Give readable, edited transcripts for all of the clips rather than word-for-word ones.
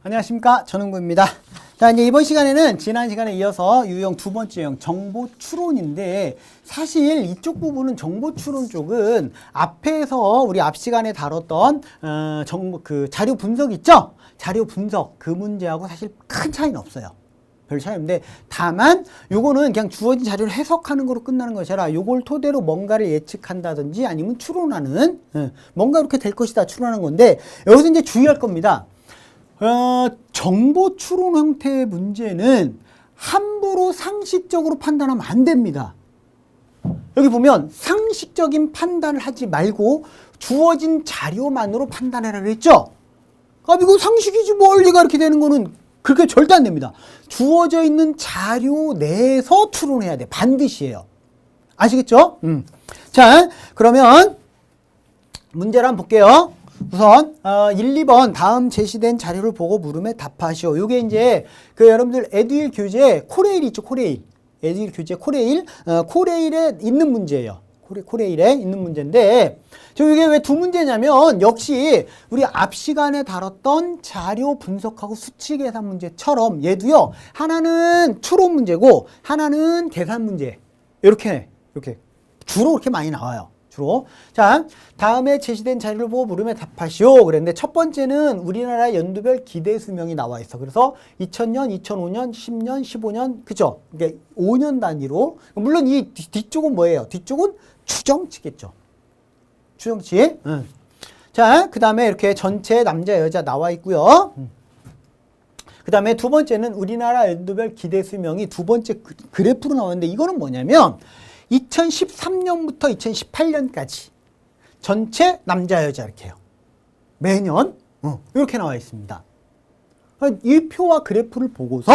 안녕하십니까, 전은구입니다. 자, 이제 이번 시간에는 지난 시간에 이어서 유형 두 번째 형 정보 추론인데, 사실 이쪽 부분은 정보 추론 쪽은 앞에서 우리 앞 시간에 다뤘던 정보 자료 분석 있죠? 자료 분석 그 문제하고 사실 큰 차이는 없어요. 별 차이 없는데, 다만 요거는 그냥 주어진 자료를 해석하는 거로 끝나는 것이 아니라 요걸 토대로 뭔가를 예측한다든지 아니면 추론하는, 뭔가 이렇게 될 것이다 추론하는 건데, 여기서 이제 주의할 겁니다. 정보 추론 형태의 문제는 함부로 상식적으로 판단하면 안 됩니다. 여기 보면 상식적인 판단을 하지 말고 주어진 자료만으로 판단해라 그랬죠? 아, 이거 상식이지 뭘 얘가 이렇게 되는 거는 그렇게 절대 안 됩니다. 주어져 있는 자료 내에서 추론해야 돼. 반드시 해요. 아시겠죠? 자, 그러면 문제를 한번 볼게요. 우선 1, 2번 다음 제시된 자료를 보고 물음에 답하시오. 요게 이제 여러분들 에듀윌 교재 코레일 있죠, 코레일. 에듀윌 교재 코레일, 코레일에 있는 문제예요. 코레일에 있는 문제인데, 이게 왜 두 문제냐면, 역시 우리 앞 시간에 다뤘던 자료 분석하고 수치 계산 문제처럼 얘도요, 하나는 추론 문제고 하나는 계산 문제. 이렇게 주로 그렇게 많이 나와요. 주로. 자, 다음에 제시된 자료를 보고 물음에 답하시오. 그랬는데 첫 번째는 우리나라 연도별 기대 수명이 나와 있어. 그래서 2000년, 2005년, 10년, 15년, 그죠? 이게 5년 단위로. 물론 이 뒤쪽은 뭐예요? 뒤쪽은 추정치겠죠. 추정치. 자, 그 다음에 이렇게 전체 남자, 여자 나와 있고요. 그 다음에 두 번째는 우리나라 연도별 기대 수명이 두 번째 그래프로 나왔는데, 이거는 뭐냐면 2013년부터 2018년까지 전체 남자 여자 이렇게 해요. 매년 이렇게 나와 있습니다. 이 표와 그래프를 보고서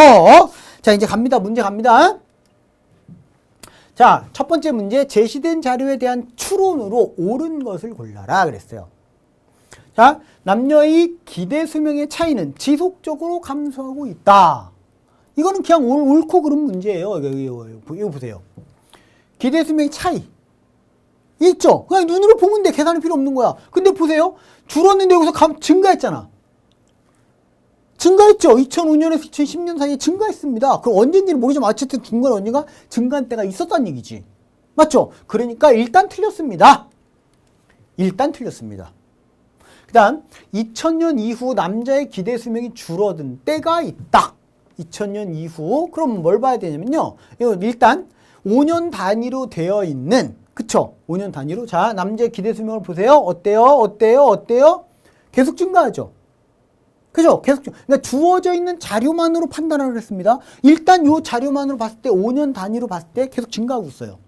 자, 이제 갑니다. 문제 갑니다. 자, 첫 번째 문제, 제시된 자료에 대한 추론으로 옳은 것을 골라라 그랬어요. 자, 남녀의 기대 수명의 차이는 지속적으로 감소하고 있다. 이거는 그냥 옳고 그른 문제예요. 이거 보세요. 기대 수명의 차이 있죠? 그냥 눈으로 보면 돼. 계산할 필요 없는 거야. 근데 보세요. 줄었는데 여기서 증가했잖아. 증가했죠? 2005년에서 2010년 사이에 증가했습니다. 그럼 언제인지는 모르지만 어쨌든 중간에 언젠가 증가한 때가 있었다는 얘기지. 맞죠? 그러니까 일단 틀렸습니다. 일단 틀렸습니다. 그 다음 2000년 이후 남자의 기대 수명이 줄어든 때가 있다. 2000년 이후. 그럼 뭘 봐야 되냐면요. 이거 일단 5년 단위로 되어 있는, 그쵸? 5년 단위로. 자, 남자의 기대 수명을 보세요. 어때요? 계속 증가하죠? 그죠? 그러니까 주어져 있는 자료만으로 판단하라고 했습니다. 일단 요 자료만으로 봤을 때 5년 단위로 봤을 때 계속 증가하고 있어요.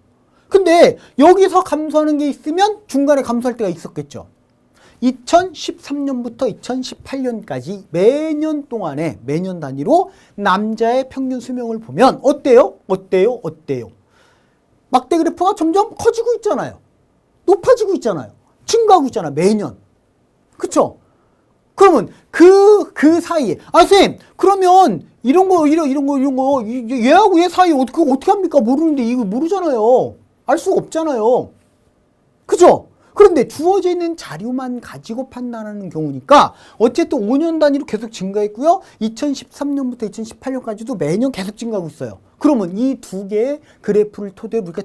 근데 여기서 감소하는 게 있으면 중간에 감소할 때가 있었겠죠. 2013년부터 2018년까지 매년 동안에 매년 단위로 남자의 평균 수명을 보면 어때요? 막대 그래프가 점점 커지고 있잖아요. 높아지고 있잖아요. 증가하고 있잖아요. 매년. 그쵸? 그러면 그 사이에, 선생님, 그러면 이런 거, 얘하고 얘 사이 어떻게 합니까? 모르는데 이거 모르잖아요. 알 수가 없잖아요. 그죠? 그런데 주어져 있는 자료만 가지고 판단하는 경우니까 어쨌든 5년 단위로 계속 증가했고요. 2013년부터 2018년까지도 매년 계속 증가하고 있어요. 그러면 이 두 개의 그래프를 토대로 우리가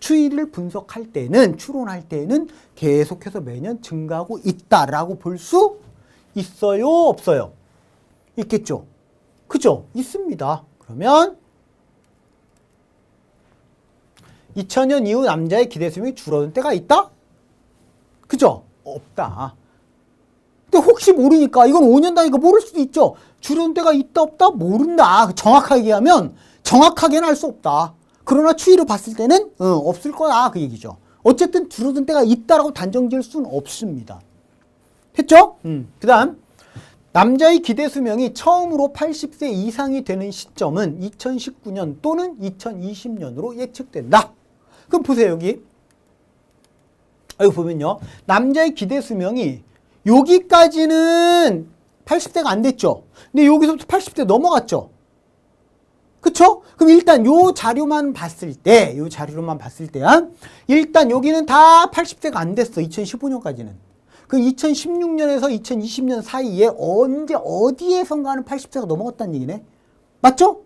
추이를 분석할 때는, 추론할 때는 계속해서 매년 증가하고 있다라고 볼 수 있어요? 없어요? 있겠죠? 그죠? 있습니다. 그러면 2000년 이후 남자의 기대 수명이 줄어든 때가 있다? 그죠? 없다. 근데 혹시 모르니까, 이건 5년 단위니까 모를 수도 있죠. 줄어든 때가 있다 없다? 모른다. 정확하게 얘기하면 정확하게는 알 수 없다. 그러나 추이로 봤을 때는 없을 거야, 그 얘기죠. 어쨌든 줄어든 때가 있다라고 단정 지을 수는 없습니다. 했죠? 그 다음 남자의 기대 수명이 처음으로 80세 이상이 되는 시점은 2019년 또는 2020년으로 예측된다. 그럼 보세요. 여기 보면요, 남자의 기대 수명이 여기까지는 80세가 안 됐죠. 근데 여기서부터 80세 넘어갔죠. 그쵸? 그럼 일단 요 자료만 봤을 때, 일단 여기는 다 80세가 안 됐어. 2015년까지는. 그 2016년에서 2020년 사이에 언제 어디에선가는 80세가 넘어갔다는 얘기네. 맞죠?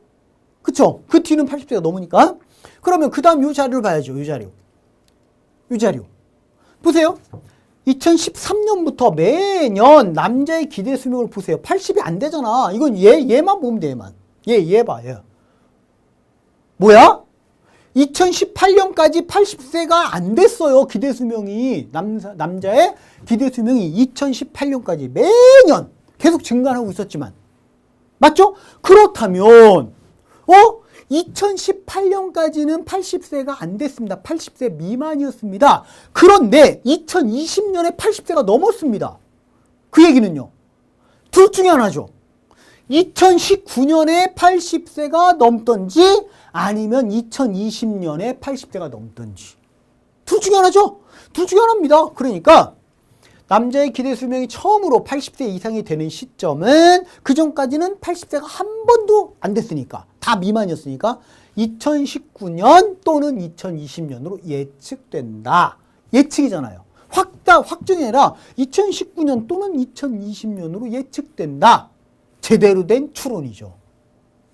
그쵸? 그 뒤는 80세가 넘으니까. 그러면 그 다음 요 자료를 봐야죠. 요 자료. 요 자료. 보세요. 2013년부터 매년 남자의 기대 수명을 보세요. 80이 안 되잖아. 이건 얘만 보면 돼, 얘만. 얘 봐, 얘. 뭐야? 2018년까지 80세가 안 됐어요. 기대 수명이. 남자의 기대 수명이 2018년까지 매년 계속 증가하고 있었지만. 맞죠? 그렇다면, 2018년까지는 80세가 안 됐습니다. 80세 미만이었습니다. 그런데 2020년에 80세가 넘었습니다. 그 얘기는요. 둘 중에 하나죠. 2019년에 80세가 넘던지 아니면 2020년에 80세가 넘던지. 둘 중에 하나죠. 둘 중에 하나입니다. 그러니까 남자의 기대 수명이 처음으로 80세 이상이 되는 시점은 그 전까지는 80세가 한 번도 안 됐으니까 다 미만이었으니까 2019년 또는 2020년으로 예측된다. 예측이잖아요. 확정이 아니라 2019년 또는 2020년으로 예측된다. 제대로 된 추론이죠.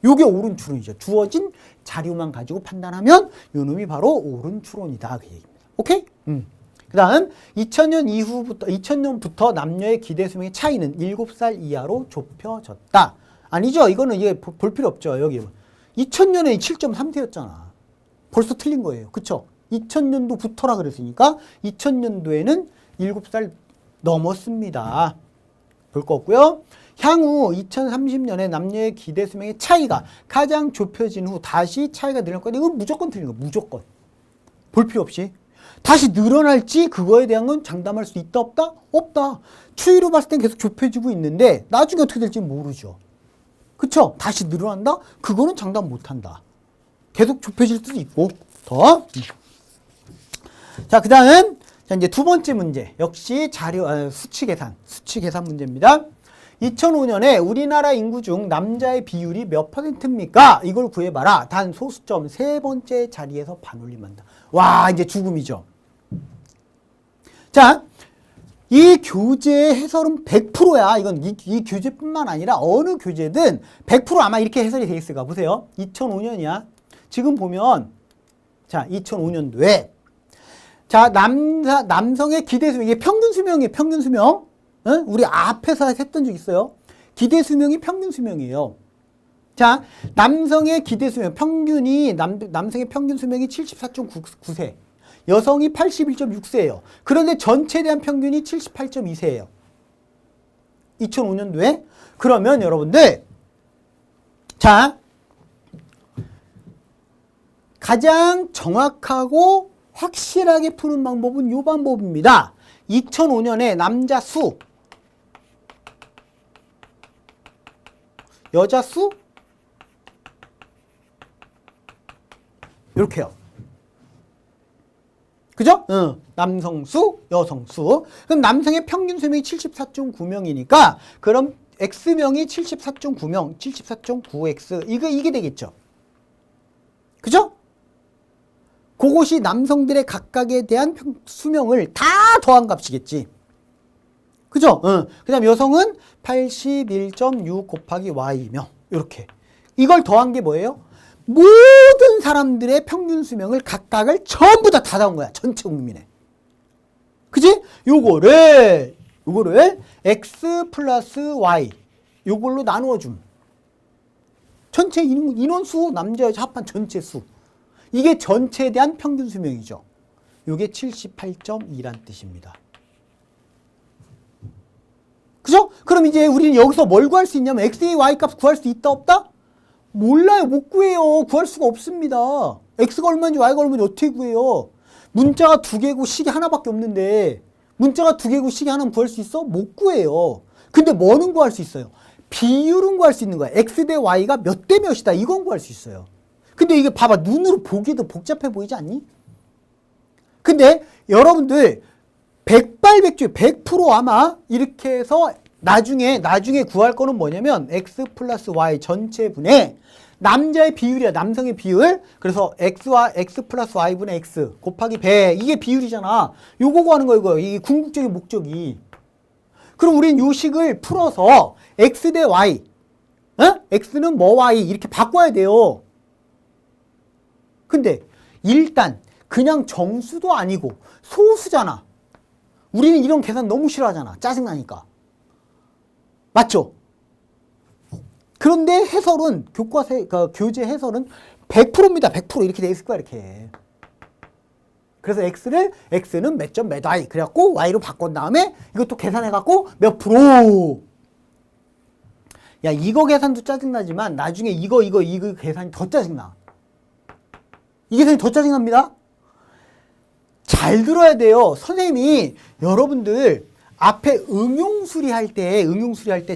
요게 옳은 추론이죠. 주어진 자료만 가지고 판단하면 요 놈이 바로 옳은 추론이다. 그 얘기입니다. 오케이? 그 다음 2000년부터 남녀의 기대 수명의 차이는 7살 이하로 좁혀졌다. 아니죠. 이거는 이게 볼 필요 없죠. 여기 2000년에 7.3세였잖아. 벌써 틀린 거예요. 그쵸? 2000년도부터라 그랬으니까 2000년도에는 7살 넘었습니다. 볼 거 없고요. 향후 2030년에 남녀의 기대 수명의 차이가 가장 좁혀진 후 다시 차이가 늘어날 건데 이건 무조건 틀린 거예요. 무조건. 볼 필요 없이. 다시 늘어날지 그거에 대한 건 장담할 수 있다 없다? 없다. 추이로 봤을 땐 계속 좁혀지고 있는데 나중에 어떻게 될지 모르죠. 그쵸? 다시 늘어난다? 그거는 장담 못한다. 계속 좁혀질 수도 있고 더. 자, 그 다음 이제 두 번째 문제. 역시 수치 계산 문제입니다. 2005년에 우리나라 인구 중 남자의 비율이 몇 %입니까? 이걸 구해봐라. 단 소수점 세 번째 자리에서 반올림한다. 와, 이제 죽음이죠. 자, 이 교재의 해설은 100%야. 이건 이 교재뿐만 아니라 어느 교재든 100% 아마 이렇게 해설이 돼 있을까. 보세요. 2005년이야. 지금 보면 자, 2005년도에 자, 남성의 기대 수명, 이게 평균 수명이에요. 평균 수명. 응? 우리 앞에서 했던 적 있어요. 기대 수명이 평균 수명이에요. 자, 남성의 기대 수명, 남성의 평균 수명이 74.9세, 여성이 81.6세예요. 그런데 전체에 대한 평균이 78.2세예요. 2005년도에. 그러면 여러분들, 자, 가장 정확하고 확실하게 푸는 방법은 이 방법입니다. 2005년에 남자 수, 여자 수, 이렇게요. 그죠? 남성 수, 여성 수. 그럼 남성의 평균 수명이 74.9명이니까 그럼 X명이 74.9명, 74.9X. 이게 되겠죠. 그죠? 그것이 남성들의 각각에 대한 수명을 다 더한 값이겠지. 그죠? 그 다음 여성은 81.6 곱하기 Y명. 이렇게. 이걸 더한 게 뭐예요? 모든 사람들의 평균 수명을 각각을 전부 다 더한 거야. 전체 국민의. 그지? 요거를 X 플러스 Y. 요걸로 나누어 줌. 전체 인원수, 남자, 여자 합한 전체 수. 이게 전체에 대한 평균 수명이죠. 이게 78.2란 뜻입니다. 그죠? 그럼 이제 우리는 여기서 뭘 구할 수 있냐면 X의 Y 값 구할 수 있다 없다? 몰라요. 못 구해요. 구할 수가 없습니다. X가 얼마인지 Y가 얼마인지 어떻게 구해요? 문자가 두 개고 식이 하나밖에 없는데 문자가 두 개고 식이 하나는 구할 수 있어? 못 구해요. 근데 뭐는 구할 수 있어요? 비율은 구할 수 있는 거야. X 대 Y가 몇 대 몇이다. 이건 구할 수 있어요. 근데 이게 봐봐. 눈으로 보기도 복잡해 보이지 않니? 근데 여러분들 백발백중 100% 아마 이렇게 해서 나중에 구할 거는 뭐냐면 X 플러스 Y 전체분의 남자의 비율이야. 남성의 비율. 그래서 X와 X 플러스 Y분의 X 곱하기 100. 이게 비율이잖아. 요거 구하는 거예요. 이게 궁극적인 목적이. 그럼 우린 요 식을 풀어서 x 대 y, x는 뭐 y 이렇게 바꿔야 돼요. 근데 일단 그냥 정수도 아니고 소수잖아. 우리는 이런 계산 너무 싫어하잖아. 짜증나니까. 맞죠? 그런데 해설은 교재 해설은 100%입니다. 100% 이렇게 돼 있을 거야, 이렇게. 그래서 x는 몇 점 몇 y 그래갖고 y로 바꾼 다음에 이것도 계산해갖고 몇 프로. 야, 이거 계산도 짜증나지만 나중에 이거 계산이 더 짜증나. 이 계산이 더 짜증납니다. 잘 들어야 돼요. 선생님이 여러분들 앞에 응용수리할 때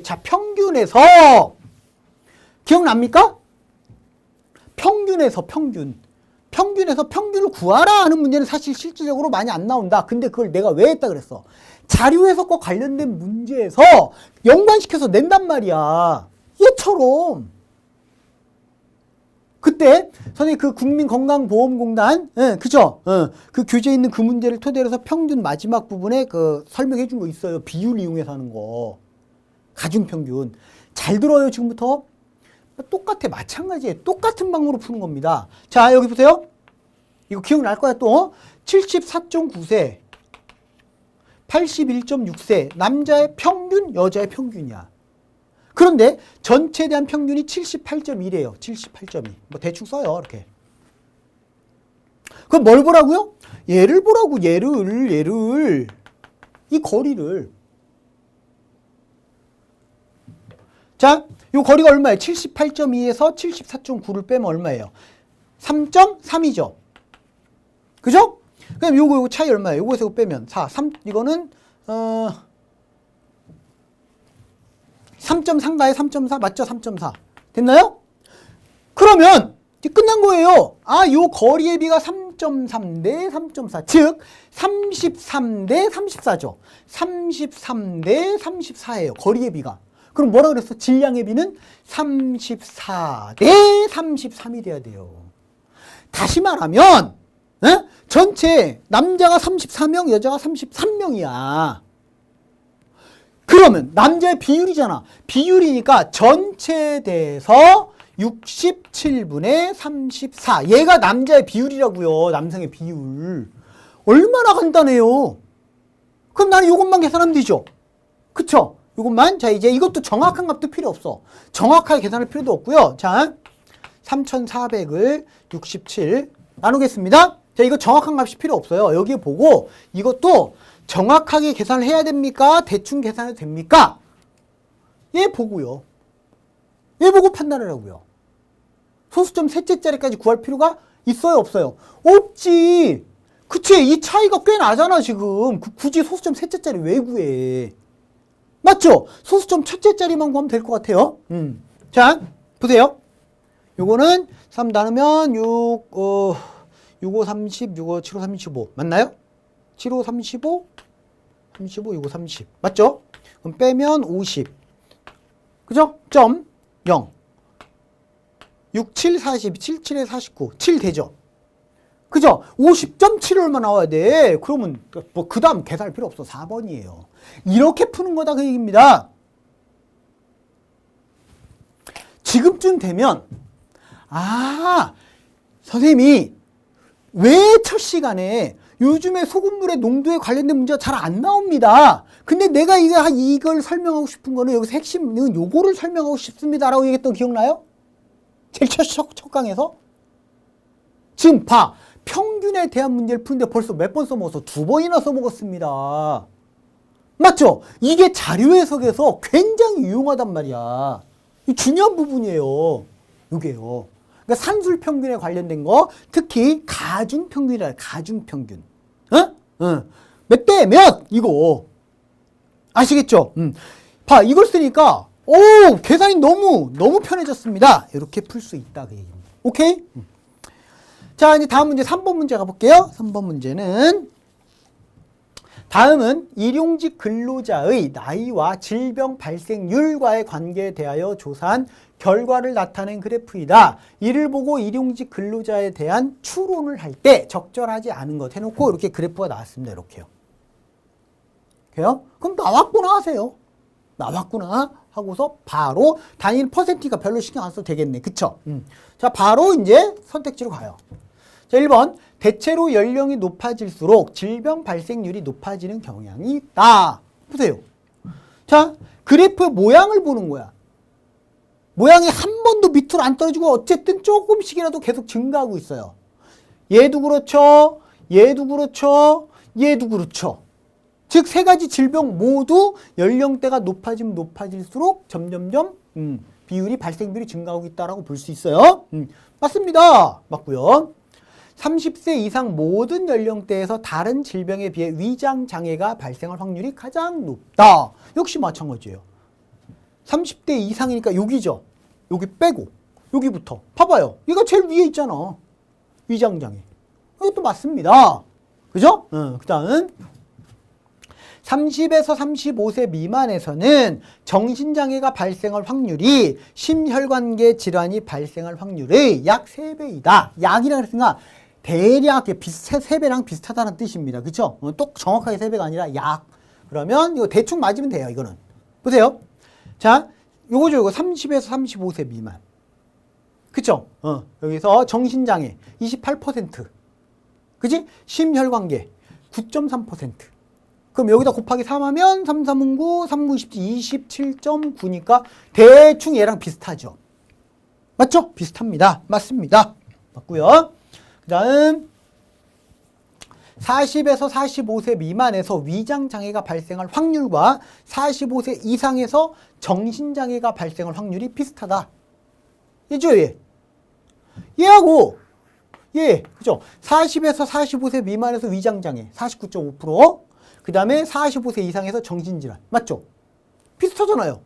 자, 평균에서 기억납니까? 평균에서 평균을 구하라 하는 문제는 사실 실질적으로 많이 안 나온다. 근데 그걸 내가 왜 했다 그랬어? 자료 해석과 관련된 문제에서 연관시켜서 낸단 말이야. 얘처럼. 그때 선생님 그 국민건강보험공단, 그죠? 그 교재에 있는 그 문제를 토대로 해서 평균 마지막 부분에 그 설명해 준 거 있어요. 비율 이용해서 하는 거. 가중평균. 잘 들어요, 지금부터? 똑같아. 마찬가지예요. 똑같은 방법으로 푸는 겁니다. 자, 여기 보세요. 이거 기억날 거야, 또. 74.9세, 81.6세, 남자의 평균, 여자의 평균이야. 그런데 전체에 대한 평균이 78.1이에요. 78.2. 뭐 대충 써요, 이렇게. 그럼 뭘 보라고요? 얘를 보라고, 얘를. 이 거리를. 자, 요 거리가 얼마예요? 78.2에서 74.9를 빼면 얼마예요? 3.3이죠. 그죠? 그럼 요거 차이 얼마예요? 요거에서 이거 빼면 4, 3, 이거는 3.3가요? 3.4 맞죠? 3.4 됐나요? 그러면 이제 끝난 거예요. 아, 요 거리의 비가 3.3 대 3.4 즉 33 대 34죠. 33 대 34예요. 거리의 비가. 그럼 뭐라 그랬어? 질량의 비는 34 대 33이 돼야 돼요. 다시 말하면 전체 남자가 34명, 여자가 33명이야. 그러면 남자의 비율이잖아. 비율이니까 전체에 대해서 67분의 34. 얘가 남자의 비율이라고요. 남성의 비율. 얼마나 간단해요. 그럼 나는 이것만 계산하면 되죠. 그쵸? 이것만. 자, 이제 이것도 정확한 값도 필요 없어. 정확하게 계산할 필요도 없고요. 자, 3400을 67 나누겠습니다. 자, 이거 정확한 값이 필요 없어요. 여기에 보고 이것도 정확하게 계산을 해야 됩니까? 대충 계산해도 됩니까? 얘 보고요. 얘 보고 판단을 하고요. 소수점 셋째 자리까지 구할 필요가 있어요? 없어요? 없지. 그치? 이 차이가 꽤 나잖아, 지금. 굳이 소수점 셋째 자리 왜 구해? 맞죠? 소수점 첫째 자리만 구하면 될 것 같아요. 자, 보세요. 요거는 3 나누면 65, 30, 65, 75, 35. 맞나요? 75, 35, 35, 65, 30. 맞죠? 그럼 빼면 50. 그죠? 점 0. 6, 7, 40, 7, 7에 49. 7 되죠? 그죠? 50.7이 얼마 나와야 돼? 그러면 뭐 그 다음 계산할 필요 없어. 4번이에요. 이렇게 푸는 거다 그 얘기입니다. 지금쯤 되면 아, 선생님이 왜 첫 시간에 요즘에 소금물의 농도에 관련된 문제가 잘 안 나옵니다. 근데 내가 이걸 설명하고 싶은 거는 여기서 핵심은 요거를 설명하고 싶습니다라고 얘기했던 거 기억나요? 제일 첫 강에서? 지금 봐. 평균에 대한 문제를 푸는데 벌써 몇 번 써먹었어? 2번이나 써먹었습니다. 맞죠? 이게 자료 해석에서 굉장히 유용하단 말이야. 중요한 부분이에요. 요게요. 그러니까 산술 평균에 관련된 거, 특히 가중평균이라 가중평균. 몇 대 몇? 이거. 아시겠죠? 봐, 이걸 쓰니까, 계산이 너무 편해졌습니다. 이렇게 풀 수 있다. 그 얘기입니다. 오케이? 자, 이제 다음 문제 3번 문제 가볼게요. 3번 문제는 다음은 일용직 근로자의 나이와 질병 발생률과의 관계에 대하여 조사한 결과를 나타낸 그래프이다. 이를 보고 일용직 근로자에 대한 추론을 할 때 적절하지 않은 것 해놓고 이렇게 그래프가 나왔습니다. 이렇게요. 그래요? 그럼 나왔구나 하세요. 나왔구나 하고서 바로 단일 퍼센티가 별로 신경 안 써도 되겠네. 그쵸? 자, 바로 이제 선택지로 가요. 자, 1번. 대체로 연령이 높아질수록 질병 발생률이 높아지는 경향이 있다. 보세요. 자, 그래프 모양을 보는 거야. 모양이 한 번도 밑으로 안 떨어지고 어쨌든 조금씩이라도 계속 증가하고 있어요. 얘도 그렇죠. 얘도 그렇죠. 얘도 그렇죠. 즉, 세 가지 질병 모두 연령대가 높아지면 높아질수록 점점점 비율이 발생률이 증가하고 있다라고 볼 수 있어요. 맞습니다. 맞고요. 30세 이상 모든 연령대에서 다른 질병에 비해 위장 장애가 발생할 확률이 가장 높다. 역시 마찬가지예요. 30대 이상이니까 여기죠. 여기 빼고 여기부터 봐봐요. 얘가 제일 위에 있잖아. 위장 장애. 이것도 맞습니다. 그죠? 그 다음 30에서 35세 미만에서는 정신장애가 발생할 확률이 심혈관계 질환이 발생할 확률의 약 3배이다. 약이라 그랬으니까 대략 3배랑 비슷하다는 뜻입니다. 그쵸? 또 정확하게 3배가 아니라 약. 그러면 이거 대충 맞으면 돼요. 이거는. 보세요. 자, 요거죠. 이거 30에서 35세 미만. 그쵸? 여기서 정신장애 28%. 그치? 심혈관계 9.3%. 그럼 여기다 곱하기 3하면 3, 3은 9, 3, 9, 27.9니까 대충 얘랑 비슷하죠. 맞죠? 비슷합니다. 맞습니다. 맞고요. 그 다음 40에서 45세 미만에서 위장장애가 발생할 확률과 45세 이상에서 정신장애가 발생할 확률이 비슷하다. 얘죠, 얘. 얘하고 얘, 그죠? 40에서 45세 미만에서 위장장애 49.5%. 그 다음에 45세 이상에서 정신질환. 맞죠? 비슷하잖아요.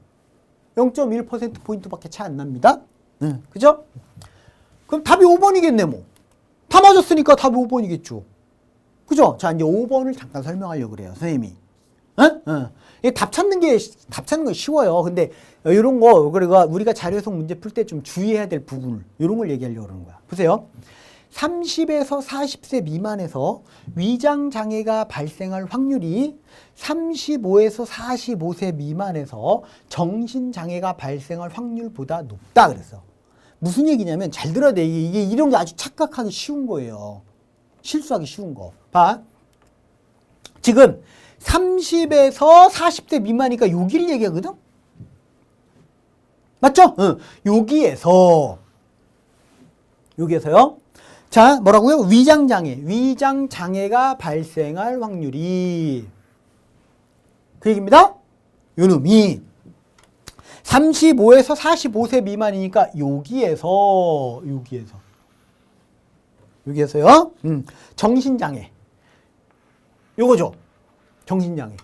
0.1%포인트밖에 차이 안 납니다. 그죠? 그럼 답이 5번이겠네, 뭐. 다 맞았으니까 답이 5번이겠죠. 그죠? 자, 이제 5번을 잠깐 설명하려고 그래요, 선생님이. 답 찾는 건 쉬워요. 근데 이런 거, 우리가 자료해석 문제 풀 때 좀 주의해야 될 부분을, 이런 걸 얘기하려고 그러는 거야. 보세요. 30에서 40세 미만에서 위장장애가 발생할 확률이 35에서 45세 미만에서 정신장애가 발생할 확률보다 높다 그랬어. 무슨 얘기냐면 잘 들어야 돼. 이게 이런 게 아주 착각하기 쉬운 거예요. 실수하기 쉬운 거. 봐. 지금 30에서 40대 미만이니까 여기를 얘기하거든? 맞죠? 여기에서요. 자, 뭐라고요? 위장장애가 발생할 확률이. 그 얘기입니다. 요 놈이 35에서 45세 미만이니까 여기에서요. 정신장애. 요거죠. 정신장애.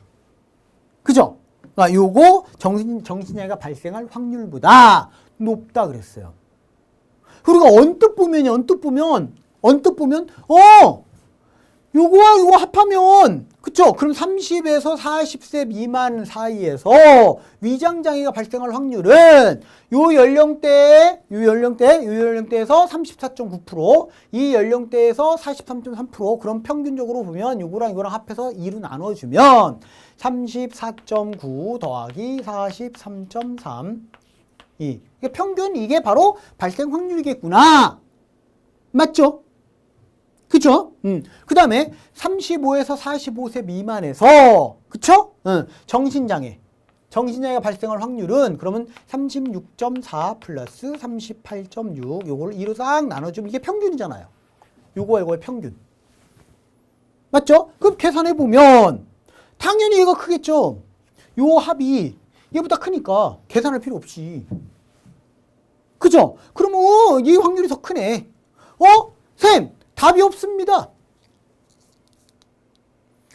그죠? 아, 요거 정신장애가 발생할 확률보다 높다 그랬어요. 그리고 언뜻 보면 요거와 요거 합하면, 그쵸? 그럼 30에서 40세 미만 사이에서 위장장애가 발생할 확률은 요 연령대에서 34.9%, 이 연령대에서 43.3%, 그럼 평균적으로 보면 요거랑 이거랑 합해서 2로 나눠주면 34.9 더하기 43.3. 이게 평균, 이게 바로 발생 확률이겠구나. 맞죠? 그쵸? 그 다음에 35에서 45세 미만에서, 그쵸? 정신장애가 발생할 확률은 그러면 36.4 플러스 38.6, 요거를 2로 싹 나눠주면 이게 평균이잖아요. 요거와 요거의 평균. 맞죠? 그럼 계산해보면 당연히 얘가 크겠죠? 요 합이 얘보다 크니까 계산할 필요 없이. 그죠? 그러면 이 확률이 더 크네. 쌤! 답이 없습니다.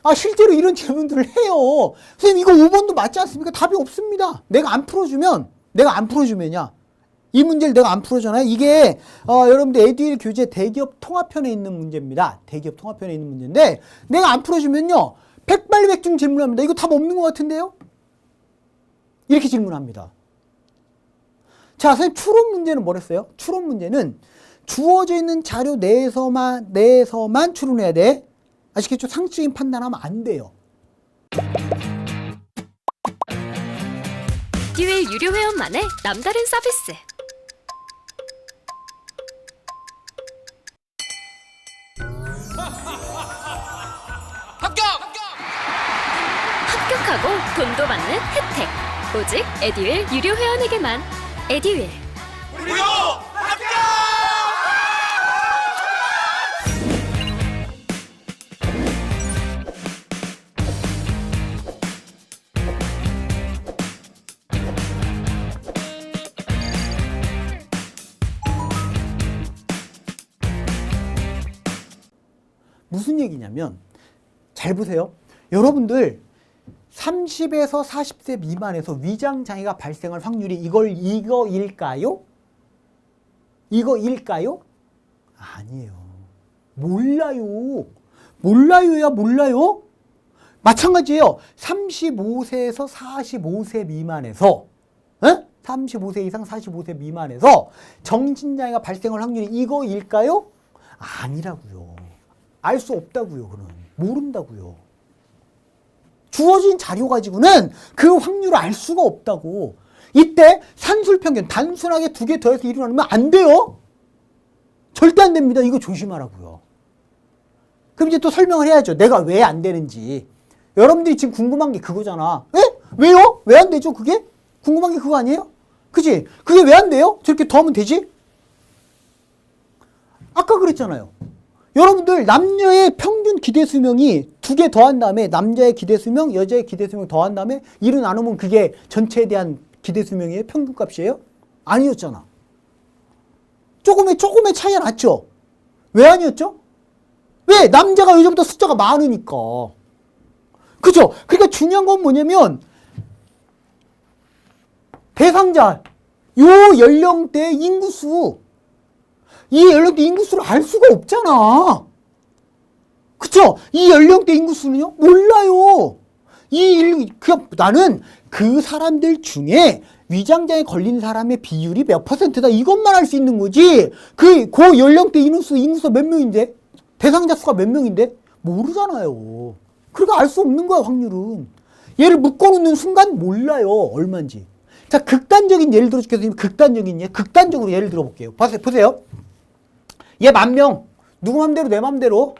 아, 실제로 이런 질문들을 해요. 선생님, 이거 5번도 맞지 않습니까? 답이 없습니다. 내가 안 풀어주면야. 이 문제를 내가 안 풀어주잖아요. 이게, 여러분들 에듀윌 교재 대기업 통합편에 있는 문제입니다. 대기업 통합편에 있는 문제인데, 내가 안 풀어주면요. 백발백중 질문합니다. 이거 답 없는 것 같은데요? 이렇게 질문합니다. 자, 선생님, 추론 문제는 뭐랬어요? 추론 문제는 주어져 있는 자료 내에서만 추론해야 돼. 아시겠죠? 상식적인 판단하면 안 돼요. 에듀윌 유료 회원만의 남다른 서비스. 합격하고 돈도 받는 혜택. 오직 에듀윌 유료 회원에게만. 에듀윌. 무료 합격! 무슨 얘기냐면 잘 보세요. 여러분들 30에서 40세 미만에서 위장장애가 발생할 확률이 이거일까요? 이거일까요? 아니에요. 몰라요. 몰라요야 몰라요? 마찬가지예요. 35세에서 45세 미만에서 35세 이상 45세 미만에서 정신장애가 발생할 확률이 이거일까요? 아니라고요. 알 수 없다고요. 그는 모른다고요. 주어진 자료 가지고는 그 확률을 알 수가 없다고. 이때 산술평균 단순하게 두 개 더해서 1을 나누면 안 돼요. 절대 안 됩니다. 이거 조심하라고요. 그럼 이제 또 설명을 해야죠. 내가 왜 안 되는지. 여러분들이 지금 궁금한 게 그거잖아. 에? 왜요? 왜 안 되죠? 그게? 궁금한 게 그거 아니에요? 그지? 그게 왜 안 돼요? 저렇게 더하면 되지? 아까 그랬잖아요. 여러분들 남녀의 평균 기대수명이 두 개 더한 다음에 남자의 기대수명, 여자의 기대수명 더한 다음에 1을 나누면 그게 전체에 대한 기대수명이에요? 평균값이에요? 아니었잖아. 조금의 차이가 났죠? 왜 아니었죠? 왜? 남자가 여자보다 숫자가 많으니까. 그죠? 그러니까 중요한 건 뭐냐면 대상자, 요 연령대 인구수, 이 연령대 인구수를 알 수가 없잖아. 그쵸? 이 연령대 인구수는요? 몰라요. 그냥 나는 그 사람들 중에 위장장애 걸린 사람의 비율이 몇 %다 이것만 알 수 있는 거지. 그 연령대 인구수 몇 명인데? 대상자 수가 몇 명인데? 모르잖아요. 그러니까 알 수 없는 거야, 확률은. 얘를 묶어놓는 순간 몰라요, 얼마인지. 자, 극단적인 예를 들어줄게요. 극단적으로 예를 들어볼게요. 보세요. 얘 10,000명. 누구 맘대로 내 맘대로.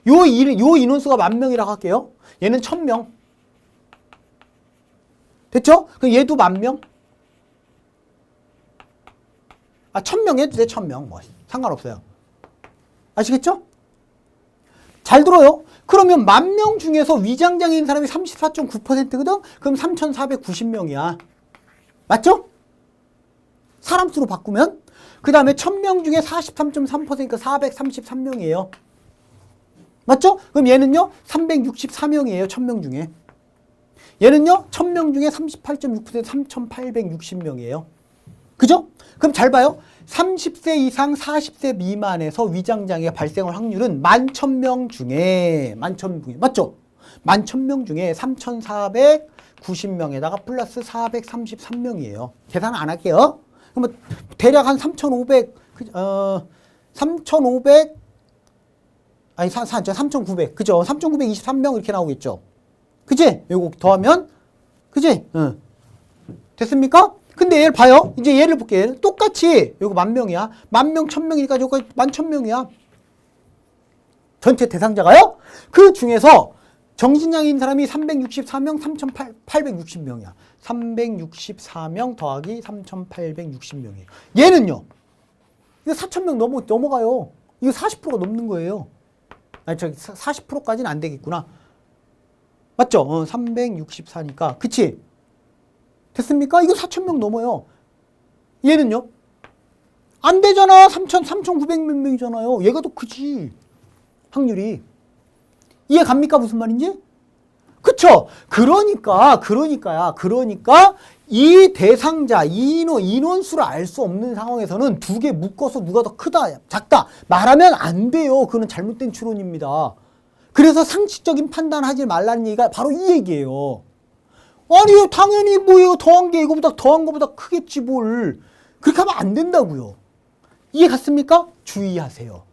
요 인원수가 10,000명이라고 할게요. 얘는 1,000명. 됐죠? 그럼 얘도 10,000명. 1,000명 해도 돼, 1,000명. 뭐, 상관없어요. 아시겠죠? 잘 들어요. 그러면 10,000명 중에서 위장장애인 사람이 34.9%거든? 그럼 3,490명이야. 맞죠? 사람 수로 바꾸면? 그 다음에 1,000명 중에 43.3%니까 433명이에요. 맞죠? 그럼 얘는요, 364명이에요. 1,000명 중에. 얘는요, 1,000명 중에 38.6% 3,860명이에요. 그죠? 그럼 잘 봐요. 30세 이상 40세 미만에서 위장장애가 발생할 확률은 11,000명 중에, 맞죠? 11,000명 중에 3,490명에다가 플러스 433명이에요. 계산 안 할게요. 그러면 대략 한 3,900, 그죠? 3,923명 이렇게 나오겠죠? 그치? 요거 더하면, 그치? 됐습니까? 근데 얘를 봐요. 이제 얘를 볼게요. 똑같이, 요거 10,000명이야. 10,000명, 1,000명이니까 요거 11,000명이야. 전체 대상자가요? 그 중에서 정신장애인 사람이 364명, 3,860명이야. 364명 더하기 3,860명이에요. 얘는요. 이거 4,000명 넘어가요. 이거 40%가 넘는 거예요. 아니, 40%까지는 안 되겠구나. 맞죠? 364니까. 그치? 됐습니까? 이거 4,000명 넘어요. 얘는요? 안 되잖아. 3,900 몇 명이잖아요. 얘가 더 크지. 확률이. 이해 갑니까? 무슨 말인지? 그쵸? 그러니까 이 대상자, 인원수를 알 수 없는 상황에서는 두 개 묶어서 누가 더 크다, 작다 말하면 안 돼요. 그거는 잘못된 추론입니다. 그래서 상식적인 판단하지 말라는 얘기가 바로 이 얘기예요. 아니, 당연히 뭐예요? 더한 게 더한 거보다 크겠지 뭘. 그렇게 하면 안 된다고요. 이해 갔습니까? 주의하세요.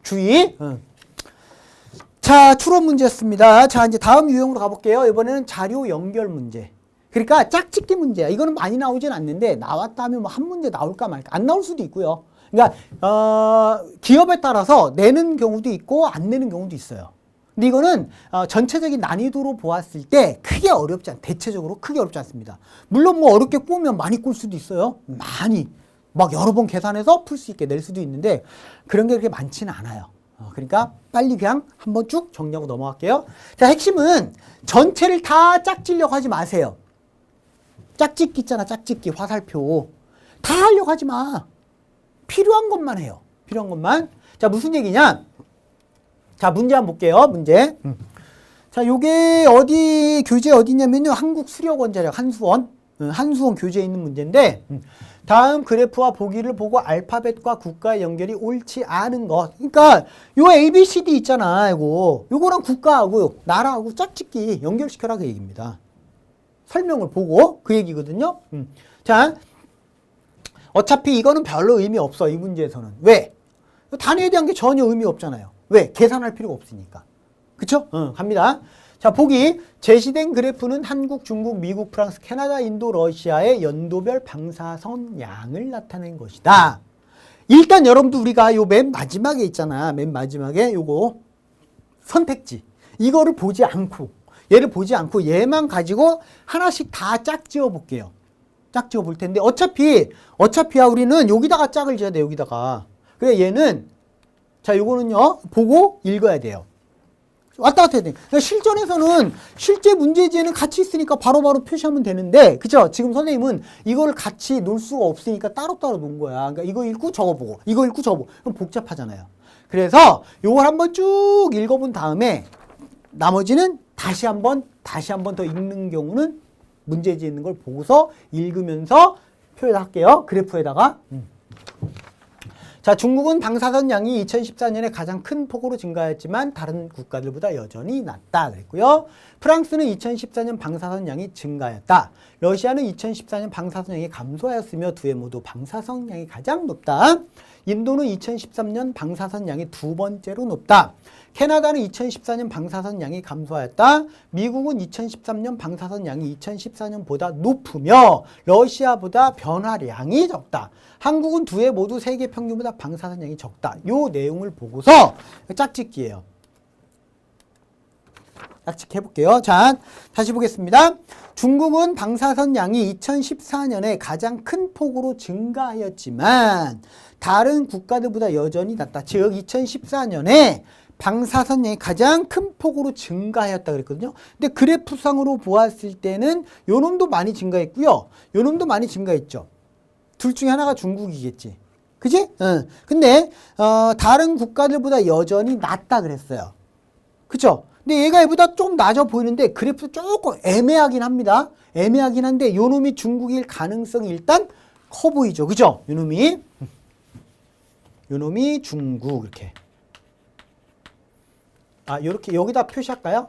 주의. 자, 추론 문제였습니다. 자, 이제 다음 유형으로 가볼게요. 이번에는 자료 연결 문제. 그러니까 짝짓기 문제야. 이거는 많이 나오진 않는데 나왔다 하면 뭐 한 문제 나올까 말까. 안 나올 수도 있고요. 그러니까 기업에 따라서 내는 경우도 있고 안 내는 경우도 있어요. 근데 이거는 전체적인 난이도로 보았을 때 크게 어렵지 대체적으로 크게 어렵지 않습니다. 물론 뭐 어렵게 꾸면 많이 꿀 수도 있어요. 많이 막 여러 번 계산해서 풀 수 있게 낼 수도 있는데 그런 게 그렇게 많지는 않아요. 그러니까 빨리 그냥 한번 쭉 정리하고 넘어갈게요. 자, 핵심은 전체를 다 짝짓려고 하지 마세요. 짝짓기 있잖아. 짝짓기 화살표 다 하려고 하지 마. 필요한 것만 해요. 필요한 것만. 자, 무슨 얘기냐? 자, 문제 한번 볼게요. 문제. 자, 요게 어디 교재 어디냐면요. 한국수력원자력 한수원. 한수원 교재에 있는 문제인데 다음 그래프와 보기를 보고 알파벳과 국가의 연결이 옳지 않은 것. 그러니까 요 ABCD 있잖아. 요거랑 국가하고 나라하고 짝짓기 연결시켜라 그 얘기입니다. 설명을 보고 그 얘기거든요. 자, 어차피 이거는 별로 의미 없어. 이 문제에서는. 왜? 단위에 대한 게 전혀 의미 없잖아요. 왜? 계산할 필요가 없으니까. 그쵸? 갑니다. 자, 보기. 제시된 그래프는 한국, 중국, 미국, 프랑스, 캐나다, 인도, 러시아의 연도별 방사선 양을 나타낸 것이다. 일단 여러분도 우리가 요 맨 마지막에 있잖아. 맨 마지막에 요거 선택지. 이거를 보지 않고 얘를 보지 않고 얘만 가지고 하나씩 다 짝지어 볼게요. 짝지어 볼 텐데 어차피야 우리는 여기다가 짝을 지어야 돼. 여기다가. 그래 얘는 자 요거는요 보고 읽어야 돼요. 왔다 갔다 해야 돼. 그러니까 실전에서는 실제 문제지에는 같이 있으니까 바로바로 표시하면 되는데 그죠? 지금 선생님은 이걸 같이 놓을 수가 없으니까 따로따로 놓은 거야. 그러니까 이거 읽고 저거 보고 이거 읽고 저거 보고 그럼 복잡하잖아요. 그래서 요걸 한번 쭉 읽어본 다음에 나머지는 다시 한번 더 읽는 경우는 문제지에 있는 걸 보고서 읽으면서 표에다 할게요. 그래프에다가. 자, 중국은 방사선 양이 2014년에 가장 큰 폭으로 증가했지만 다른 국가들보다 여전히 낮다 그랬고요. 프랑스는 2014년 방사선 양이 증가했다. 러시아는 2014년 방사선 양이 감소하였으며 두 해 모두 방사선 양이 가장 높다. 인도는 2013년 방사선 양이 두 번째로 높다. 캐나다는 2014년 방사선 양이 감소하였다. 미국은 2013년 방사선 양이 2014년보다 높으며 러시아보다 변화량이 적다. 한국은 두 해 모두 세계 평균보다 방사선 양이 적다. 요 내용을 보고서 짝짓기예요. 짝짓기 해볼게요. 자, 다시 보겠습니다. 중국은 방사선 양이 2014년에 가장 큰 폭으로 증가하였지만 다른 국가들보다 여전히 낮다. 즉 2014년에 방사선 양이 가장 큰 폭으로 증가하였다 그랬거든요. 근데 그래프상으로 보았을 때는 요 놈도 많이 증가했고요. 요 놈도 많이 증가했죠. 둘 중에 하나가 중국이겠지. 그지? 근데 다른 국가들보다 여전히 낮다 그랬어요. 그쵸? 근데 얘가 얘보다 좀 낮아 보이는데 그래프 조금 애매하긴 합니다. 애매하긴 한데 요 놈이 중국일 가능성이 일단 커 보이죠. 그죠? 요 놈이 중국 이렇게. 아, 요렇게 여기다 표시할까요?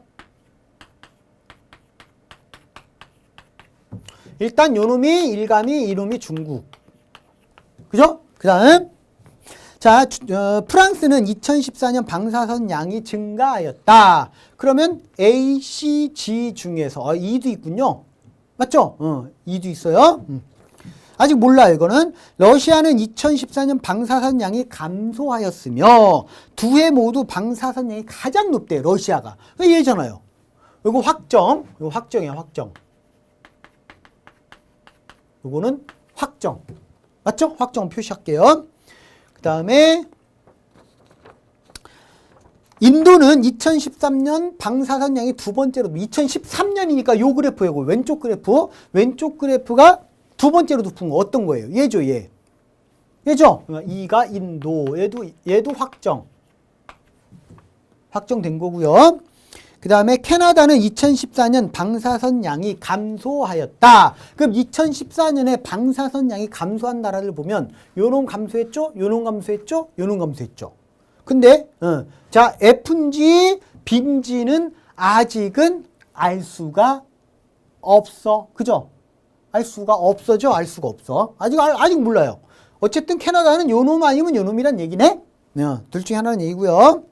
일단 요 놈이 일감이 이 놈이 중국. 그죠? 그 다음 자, 프랑스는 2014년 방사선 양이 증가하였다. 그러면 A, C, G 중에서 E도 있군요. 맞죠? E도 있어요. 아직 몰라요. 이거는 러시아는 2014년 방사선 양이 감소하였으며 두 해 모두 방사선 양이 가장 높대요. 러시아가. 얘잖아요. 이거 확정. 이거 확정이야. 확정. 이거는 확정. 맞죠? 확정 표시할게요. 그 다음에 인도는 2013년 방사선 양이 두 번째로 2013년이니까 요 그래프예요. 왼쪽 그래프가 두 번째로 높은 거 어떤 거예요? 얘죠, 얘. 얘죠? 이가 인도. 얘도 확정된 거고요. 그 다음에 캐나다는 2014년 방사선 양이 감소하였다. 그럼 2014년에 방사선 양이 감소한 나라를 보면 요놈 감소했죠? 요놈 감소했죠? 요놈 감소했죠? 근데 자, F인지 B인지는 아직은 알 수가 없어. 그죠? 알 수가 없어죠? 알 수가 없어. 아직 몰라요. 어쨌든 캐나다는 요놈 아니면 요놈이란 얘기네? 둘 중에 하나는 얘기고요.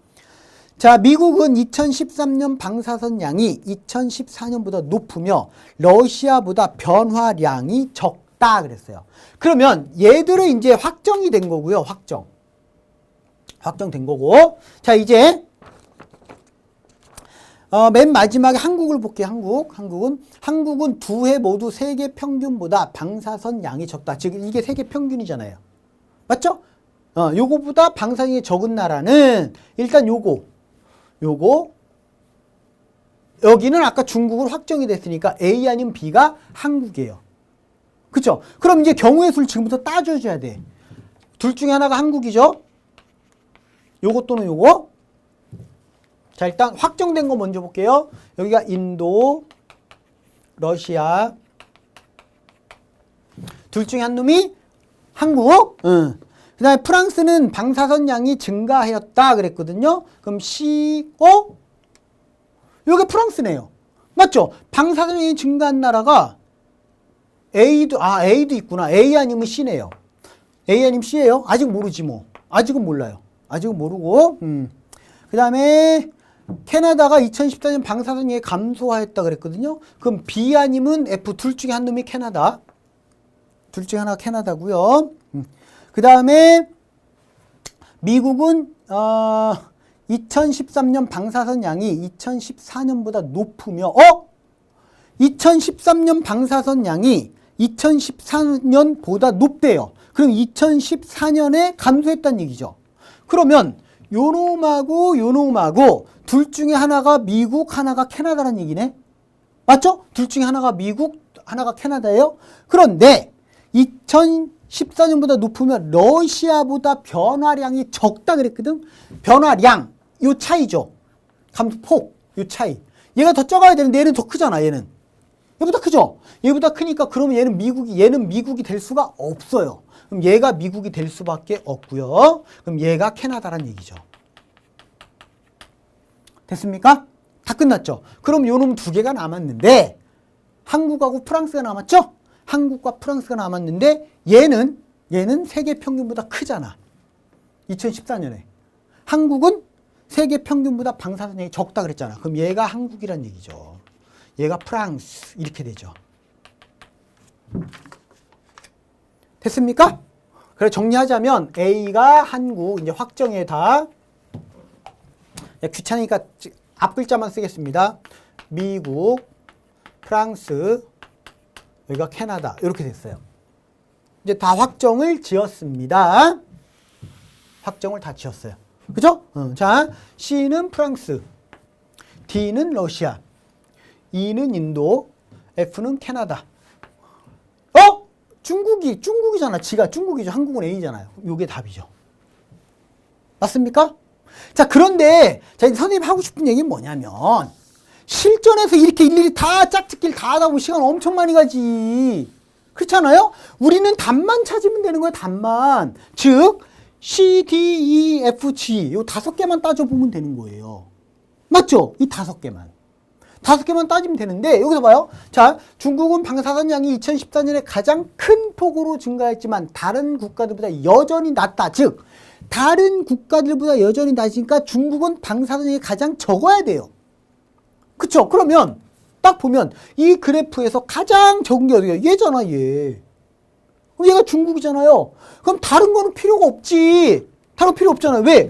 자, 미국은 2013년 방사선량이 2014년보다 높으며 러시아보다 변화량이 적다 그랬어요. 그러면 얘들은 이제 확정이 된 거고요. 확정된 거고. 자, 이제 맨 마지막에 한국을 볼게요. 한국은 두 해 모두 세계 평균보다 방사선 양이 적다. 즉 이게 세계 평균이잖아요. 맞죠? 요거보다 방사선이 적은 나라는 일단 요거 여기는 아까 중국으로 확정이 됐으니까 A 아니면 B가 한국이에요. 그쵸? 그럼 이제 경우의 수를 지금부터 따져줘야 돼. 둘 중에 하나가 한국이죠? 요거 또는 요거. 자, 일단 확정된 거 먼저 볼게요. 여기가 인도, 러시아. 둘 중에 한 놈이 한국. 그 다음에 프랑스는 방사선 양이 증가하였다 그랬거든요. 그럼 C, 요게 프랑스네요. 맞죠? 방사선 양이 증가한 나라가 A도 있구나. A 아니면 C네요. A 아니면 C예요. 아직 모르지 뭐. 아직은 몰라요. 아직은 모르고. 그 다음에 캐나다가 2014년 방사선 양이 감소하였다 그랬거든요. 그럼 B 아니면 F 둘 중에 한 놈이 캐나다. 둘 중에 하나가 캐나다고요. 그 다음에 미국은 2013년 방사선 양이 2014년보다 높으며 2013년 방사선 양이 2014년보다 높대요. 그럼 2014년에 감소했다는 얘기죠. 그러면 요놈하고 둘 중에 하나가 미국, 하나가 캐나다라는 얘기네. 맞죠? 둘 중에 하나가 미국, 하나가 캐나다예요. 그런데 2014년보다 높으면 러시아보다 변화량이 적다 그랬거든. 변화량, 요 차이죠. 감소폭, 요 차이. 얘가 더 적어야 되는데 얘는 더 크잖아. 얘는 얘보다 크죠. 얘보다 크니까 그러면 얘는 미국이 될 수가 없어요. 그럼 얘가 미국이 될 수밖에 없고요. 그럼 얘가 캐나다란 얘기죠. 됐습니까? 다 끝났죠. 그럼 요놈 두 개가 남았는데 한국하고 프랑스가 남았죠. 한국과 프랑스가 남았는데 얘는 세계 평균보다 크잖아. 2014년에. 한국은 세계 평균보다 방사선량이 적다 그랬잖아. 그럼 얘가 한국이란 얘기죠. 얘가 프랑스 이렇게 되죠. 됐습니까? 그래 정리하자면 A가 한국 이제 확정에 다 귀찮으니까 앞 글자만 쓰겠습니다. 미국, 프랑스, 여기가 캐나다 이렇게 됐어요. 이제 다 확정을 지었습니다. 확정을 다 지었어요. 그죠? 자, C는 프랑스, D는 러시아, E는 인도, F는 캐나다. 중국이잖아. 지가 중국이죠. 한국은 A잖아요. 요게 답이죠. 맞습니까? 자, 그런데 선생님이 하고 싶은 얘기는 뭐냐면 실전에서 이렇게 일일이 다 짝짓기를 다 하다 보면 시간 엄청 많이 가지. 그렇잖아요? 우리는 답만 찾으면 되는 거예요. 답만. 즉 C, D, E, F, G 요 5개만 따져보면 되는 거예요. 맞죠? 이 5개만. 5개만 따지면 되는데 여기서 봐요. 자, 중국은 방사선량이 2014년에 가장 큰 폭으로 증가했지만 다른 국가들보다 여전히 낮다. 즉 다른 국가들보다 여전히 낮으니까 중국은 방사선량이 가장 적어야 돼요. 그쵸? 그러면 딱 보면 이 그래프에서 가장 적은 게 어디야? 얘잖아, 얘. 그럼 얘가 중국이잖아요. 그럼 다른 거는 필요가 없지. 다른 거 필요 없잖아요. 왜?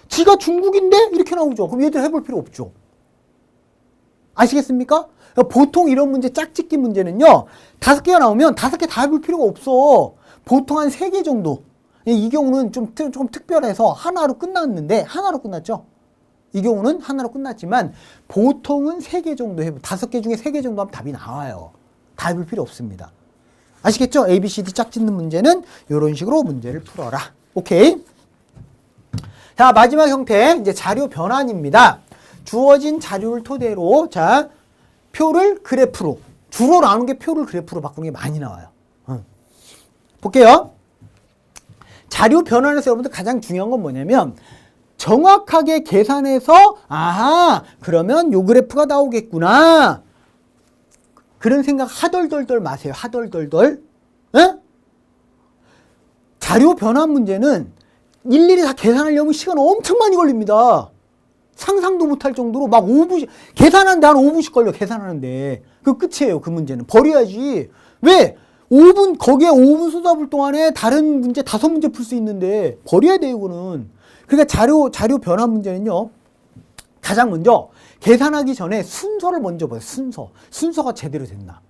지가 중국인데? 이렇게 나오죠. 그럼 얘들 해볼 필요 없죠. 아시겠습니까? 보통 이런 문제, 짝짓기 문제는요, 5개가 나오면 5개 다 해볼 필요가 없어. 보통 한 3개 정도. 이 경우는 조금 특별해서 하나로 끝났는데, 하나로 끝났죠? 이 경우는 하나로 끝났지만, 보통은 3개 정도 해볼, 5개 중에 3개 정도 하면 답이 나와요. 다 해볼 필요 없습니다. 아시겠죠? A, B, C, D 짝짓는 문제는 이런 식으로 문제를 풀어라. 오케이? 자, 마지막 형태, 이제 자료 변환입니다. 주어진 자료를 토대로, 자, 표를 그래프로, 주로 나오는 게 표를 그래프로 바꾸는 게 많이 나와요. 볼게요. 자료 변환에서 여러분들 가장 중요한 건 뭐냐면, 정확하게 계산해서, 그러면 요 그래프가 나오겠구나. 그런 생각 하덜덜덜 마세요. 하덜덜덜. 에? 자료 변환 문제는 일일이 다 계산하려면 시간 엄청 많이 걸립니다. 상상도 못할 정도로 막 5분씩, 계산하는데 한 5분씩 걸려, 계산하는데. 그 끝이에요, 그 문제는. 버려야지. 왜? 5분, 거기에 5분 쏟아볼 동안에 다른 문제 5문제 풀 수 있는데, 버려야 돼요, 이거는. 그러니까 자료 변화 문제는요, 가장 먼저 계산하기 전에 순서를 먼저 봐요, 순서. 순서가 제대로 됐나.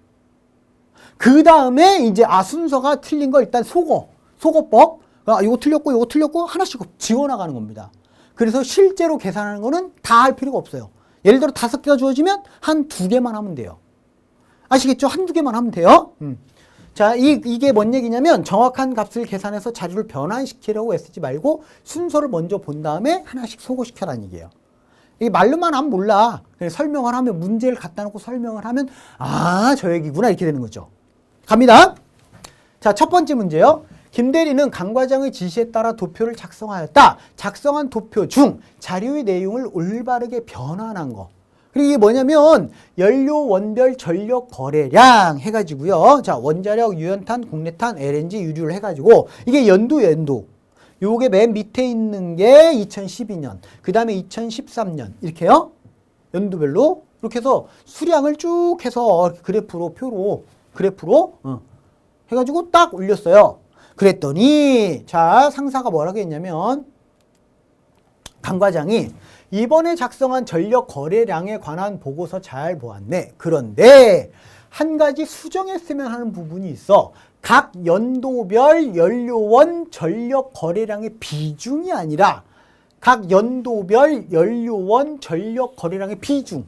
그 다음에 이제, 순서가 틀린 거 일단 속어법. 이거 틀렸고, 하나씩 지워나가는 겁니다. 그래서 실제로 계산하는 거는 다 할 필요가 없어요. 예를 들어 5개가 주어지면 한 2개만 하면 돼요. 아시겠죠? 1-2개만 하면 돼요. 자, 이게 뭔 얘기냐면 정확한 값을 계산해서 자료를 변환시키려고 애쓰지 말고 순서를 먼저 본 다음에 하나씩 소거시켜라는 얘기예요. 이게 말로만 하면 몰라. 설명을 하면, 문제를 갖다 놓고 설명을 하면, 저 얘기구나, 이렇게 되는 거죠. 갑니다. 자, 첫 번째 문제요. 김 대리는 강 과장의 지시에 따라 도표를 작성하였다. 작성한 도표 중 자료의 내용을 올바르게 변환한 거. 그리고 이게 뭐냐면 연료 원별 전력 거래량 해가지고요. 자, 원자력, 유연탄, 국내탄, LNG, 유류를 해가지고 이게 연도. 요게 맨 밑에 있는 게 2012년, 그 다음에 2013년 이렇게요. 연도별로 이렇게 해서 수량을 쭉 해서 그래프로 해가지고 딱 올렸어요. 그랬더니 자, 상사가 뭐라고 했냐면 강 과장이 이번에 작성한 전력 거래량에 관한 보고서 잘 보았네. 그런데 한 가지 수정했으면 하는 부분이 있어. 각 연도별 연료원 전력 거래량의 비중이 아니라 각 연도별 연료원 전력 거래량의 비중.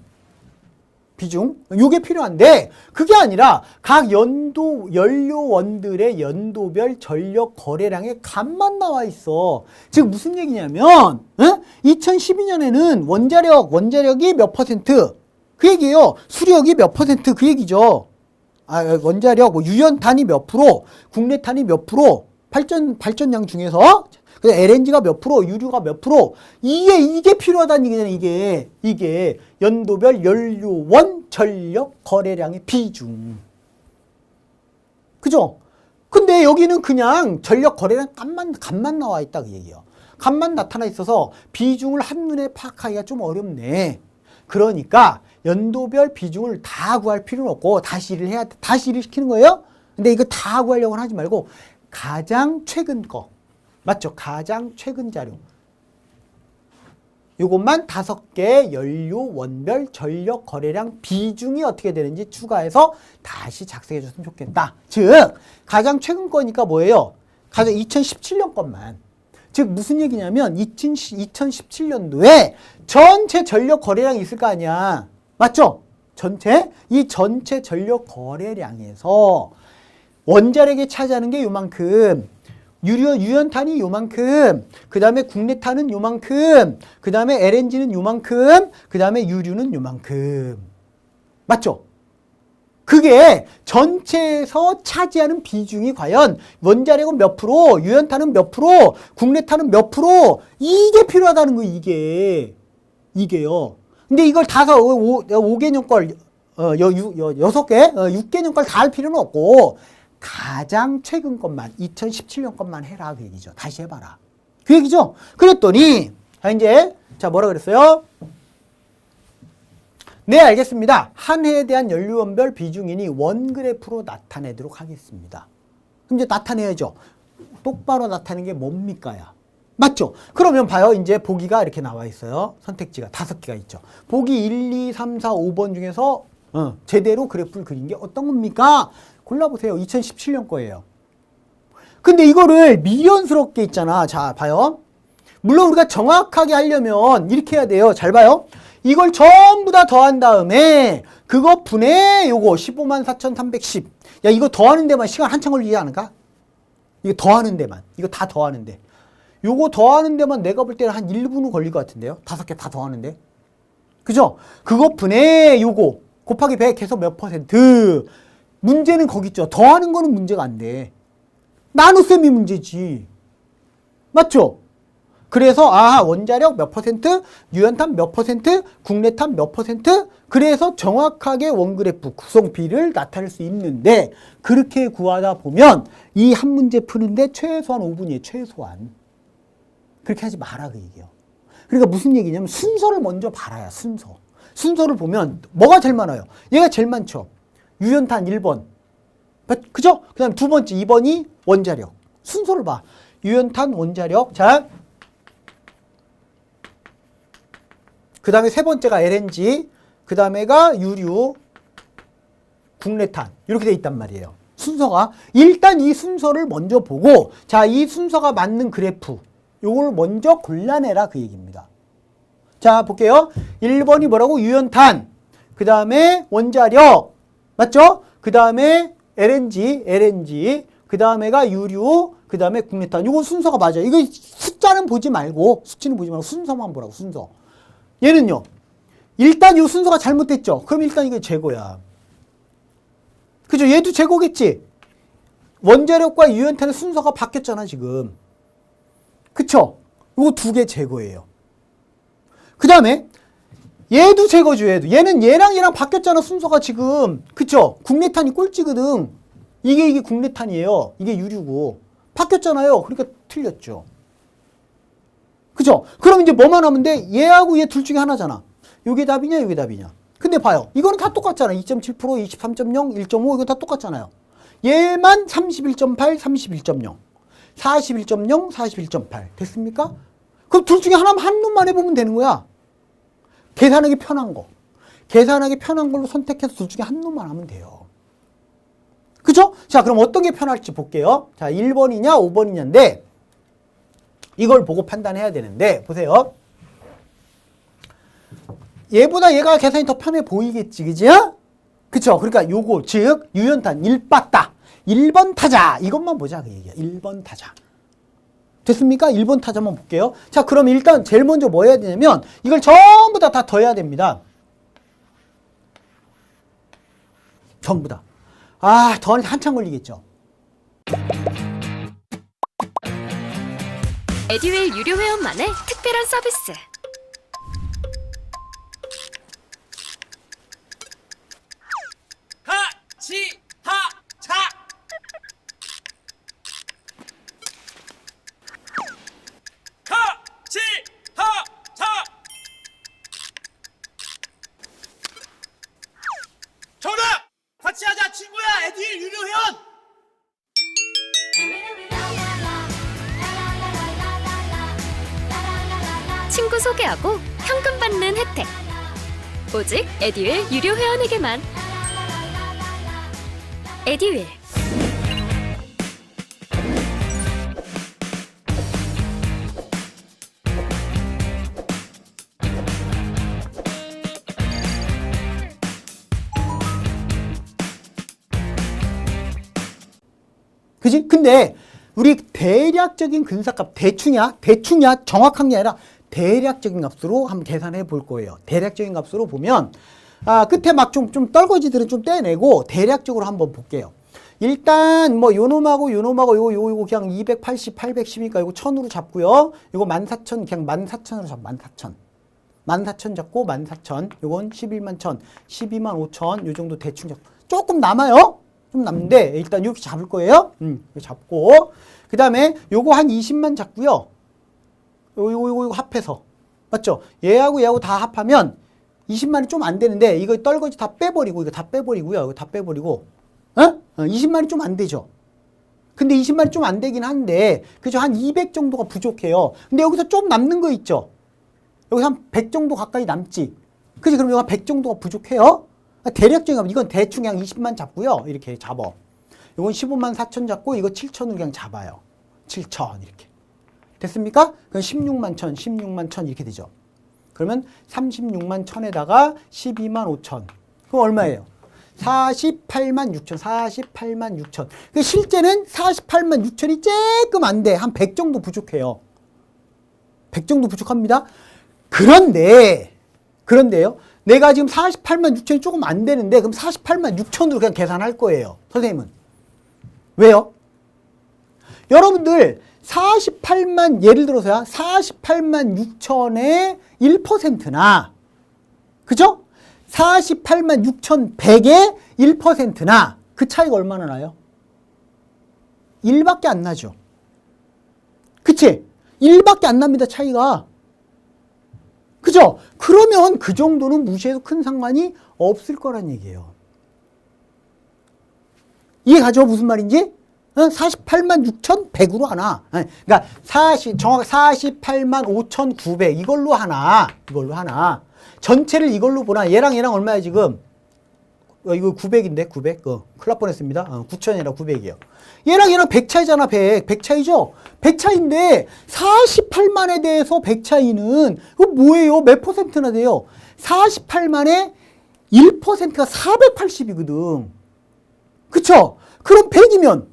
요게 필요한데 그게 아니라 각 연료원들의 연도별 전력 거래량의 값만 나와 있어. 즉 무슨 얘기냐면 2012년에는 원자력이 몇 %? 그 얘기예요. 수력이 몇 %? 그 얘기죠. 원자력, 유연탄이 몇 %, 국내탄이 몇 %, 발전량 중에서 LNG가 몇 %, 유류가 몇 %, 이게 필요하다는 얘기잖아, 이게. 연도별 연료원 전력 거래량의 비중. 그죠? 근데 여기는 그냥 전력 거래량 값만 나와 있다, 그 얘기예요. 값만 나타나 있어서 비중을 한눈에 파악하기가 좀 어렵네. 그러니까 연도별 비중을 다 구할 필요는 없고 다시 일을 시키는 거예요. 근데 이거 다 구하려고는 하지 말고 가장 최근 거. 맞죠? 가장 최근 자료. 요것만 5개 연료 원별 전력 거래량 비중이 어떻게 되는지 추가해서 다시 작성해 줬으면 좋겠다. 즉 가장 최근 거니까 뭐예요? 가장 2017년 것만. 즉 무슨 얘기냐면 2017년도에 전체 전력 거래량이 있을 거 아니야. 맞죠? 이 전체 전력 거래량에서 원자력이 차지하는 게 요만큼, 유연탄이 요만큼, 그 다음에 국내탄은 요만큼, 그 다음에 LNG는 요만큼, 그 다음에 유류는 요만큼. 맞죠? 그게 전체에서 차지하는 비중이 과연 원자력은 몇 %, 유연탄은 몇 %, 국내탄은 몇 %, 이게 필요하다는 거예요, 이게요. 근데 이걸 다 5개년 걸, 6개, 6개년 걸 다 할 필요는 없고, 가장 최근 것만, 2017년 것만 해라, 그 얘기죠. 다시 해봐라. 그 얘기죠. 그랬더니, 뭐라 그랬어요? 네, 알겠습니다. 한 해에 대한 연료원별 비중이니 원그래프로 나타내도록 하겠습니다. 그럼 이제 나타내야죠. 똑바로 나타내는 게 뭡니까야? 맞죠? 그러면 봐요. 이제 보기가 이렇게 나와 있어요. 선택지가 5개가 있죠. 보기 1, 2, 3, 4, 5번 중에서 제대로 그래프를 그린 게 어떤 겁니까? 골라보세요. 2017년 거예요. 근데 이거를 미련스럽게 있잖아. 자, 봐요. 물론 우리가 정확하게 하려면 이렇게 해야 돼요. 잘 봐요. 이걸 전부 다 더한 다음에 그거 분의 요거 154,310. 야, 이거 더하는 데만 시간 한참 걸리지 않을까? 이거 더하는 데만. 이거 다 더하는데. 요거 더하는 데만 내가 볼 때는 한 1분은 걸릴 것 같은데요. 5개 다 더하는데. 그죠? 그거 분의 요거 곱하기 100 해서 몇 %? 문제는 거기 있죠. 더하는 거는 문제가 안 돼. 나눗셈이 문제지. 맞죠? 그래서 원자력 몇 %, 유연탄 몇 %, 국내탄 몇 %, 그래서 정확하게 원그래프 구성비를 나타낼 수 있는데 그렇게 구하다 보면 이 한 문제 푸는데 최소한 5분이에요. 최소한. 그렇게 하지 마라 그 얘기예요. 그러니까 무슨 얘기냐면 순서를 먼저 봐라야, 순서. 순서를 보면 뭐가 제일 많아요? 얘가 제일 많죠. 유연탄 1번. 그죠? 그 다음에 두 번째 2번이 원자력. 순서를 봐. 유연탄, 원자력. 자. 그 다음에 세 번째가 LNG. 그 다음에가 유류, 국내탄. 이렇게 돼 있단 말이에요. 순서가. 일단 이 순서를 먼저 보고, 자, 이 순서가 맞는 그래프. 요걸 먼저 골라내라 그 얘기입니다. 자, 볼게요. 1번이 뭐라고? 유연탄. 그 다음에 원자력. 맞죠? 그 다음에 LNG. 그 다음에가 유류. 그 다음에 국내탄. 요거 순서가 맞아요. 이거 숫자는 보지 말고, 수치는 보지 말고 순서만 보라고, 순서. 얘는요. 일단 이 순서가 잘못됐죠? 그럼 일단 이게 재고야. 그죠? 얘도 재고겠지? 원자력과 유연탄의 순서가 바뀌었잖아, 지금. 그쵸? 요거 두 개 재고예요. 그 다음에 얘도 재고죠, 얘도. 얘는 얘랑 바뀌었잖아, 순서가 지금. 그쵸? 국내탄이 꼴찌거든. 이게 국내탄이에요. 이게 유류고. 바뀌었잖아요. 그러니까 틀렸죠. 그죠? 그럼 이제 뭐만 하면 돼? 얘하고 얘 둘 중에 하나잖아. 요게 답이냐, 요게 답이냐. 근데 봐요. 이거는 다 똑같잖아. 2.7%, 23.0, 1.5 이거 다 똑같잖아요. 얘만 31.8, 31.0. 41.0, 41.8. 됐습니까? 그럼 둘 중에 하나만 한눈만 해보면 되는 거야. 계산하기 편한 거. 계산하기 편한 걸로 선택해서 둘 중에 한눈만 하면 돼요. 그죠? 자, 그럼 어떤 게 편할지 볼게요. 자, 1번이냐, 5번이냐인데, 이걸 보고 판단해야 되는데, 보세요. 얘보다 얘가 계산이 더 편해 보이겠지, 그지? 그쵸? 그러니까 요거, 즉, 유연탄 1빠따. 1번 타자. 이것만 보자, 그 얘기야. 1번 타자. 됐습니까? 1번 타자만 볼게요. 자, 그럼 일단 제일 먼저 뭐 해야 되냐면, 이걸 전부 다 더해야 됩니다. 전부 다. 아, 더하는데 한참 걸리겠죠? 에듀윌 유료 회원만의 특별한 서비스. 같이 하자. 같이 하자. 정답! 같이 하자 친구야. 에듀윌 유료 회원. 친구 소개하고 현금 받는 혜택. 오직 에듀윌 유료 회원에게만. 에듀윌. 그지? 근데 우리 대략적인 근사값, 대충이야 정확한 게 아니라 대략적인 값으로 한번 계산해 볼 거예요. 대략적인 값으로 보면 끝에 막 좀 떨거지들은 좀 떼내고 대략적으로 한번 볼게요. 일단 뭐 요놈하고 요거 그냥 280, 810이니까 이거 1000으로 잡고요. 이거 14,000 그냥 14,000으로 잡 14,000. 14,000 잡고 14,000. 요건 11만 1,000, 12만 5,000 요 정도 대충 잡고. 조금 남아요. 좀 남는데 일단 이렇게 잡을 거예요. 이렇게 잡고 그 다음에 요거 한 20만 잡고요. 요거 합해서 맞죠? 얘하고 다 합하면 20만이 좀 안 되는데 이거 떨거지 다 빼버리고 이거 다 빼버리고요. 이거 다 빼버리고 20만이 좀 안 되죠. 근데 20만이 좀 안 되긴 한데 그죠? 한 200 정도가 부족해요. 근데 여기서 좀 남는 거 있죠? 여기서 한 100 정도 가까이 남지. 그지? 그럼 여기 한 100 정도가 부족해요. 대략적인 값, 이건 대충 그냥 20만 잡고요. 이렇게 잡아. 이건 15만 4천 잡고 이거 7천으로 그냥 잡아요. 7천 이렇게. 됐습니까? 그럼 16만 1천, 16만 1천 이렇게 되죠. 그러면 36만 1천에다가 12만 5천. 그럼 얼마예요? 48만 6천, 48만 6천. 실제는 48만 6천이 조금 안 돼. 한 100 정도 부족해요. 100 정도 부족합니다. 그런데요. 내가 지금 48만 6천이 조금 안 되는데 그럼 48만 6천으로 그냥 계산할 거예요. 선생님은. 왜요? 여러분들 48만 예를 들어서야 48만 6천의 1%나 그죠? 48만 6천 100의 1%나 그 차이가 얼마나 나요? 1밖에 안 나죠. 그치? 1밖에 안 납니다. 차이가. 그죠? 그러면 그 정도는 무시해도 큰 상관이 없을 거란 얘기예요. 이해가죠? 무슨 말인지? 48만 6,100으로 하나. 그러니까 정확히 48만 5,900 이걸로 하나. 이걸로 하나. 전체를 이걸로 보나. 얘랑 얼마야 지금? 이거 900인데 900. 큰일 날 뻔했습니다. 9,000이라 900이요. 얘랑 100 차이잖아. 100 차이죠? 100 차이인데 48만에 대해서 100 차이는 이거 뭐예요? 몇 퍼센트나 돼요? 48만에 1%가 480이거든. 그쵸? 그럼 100이면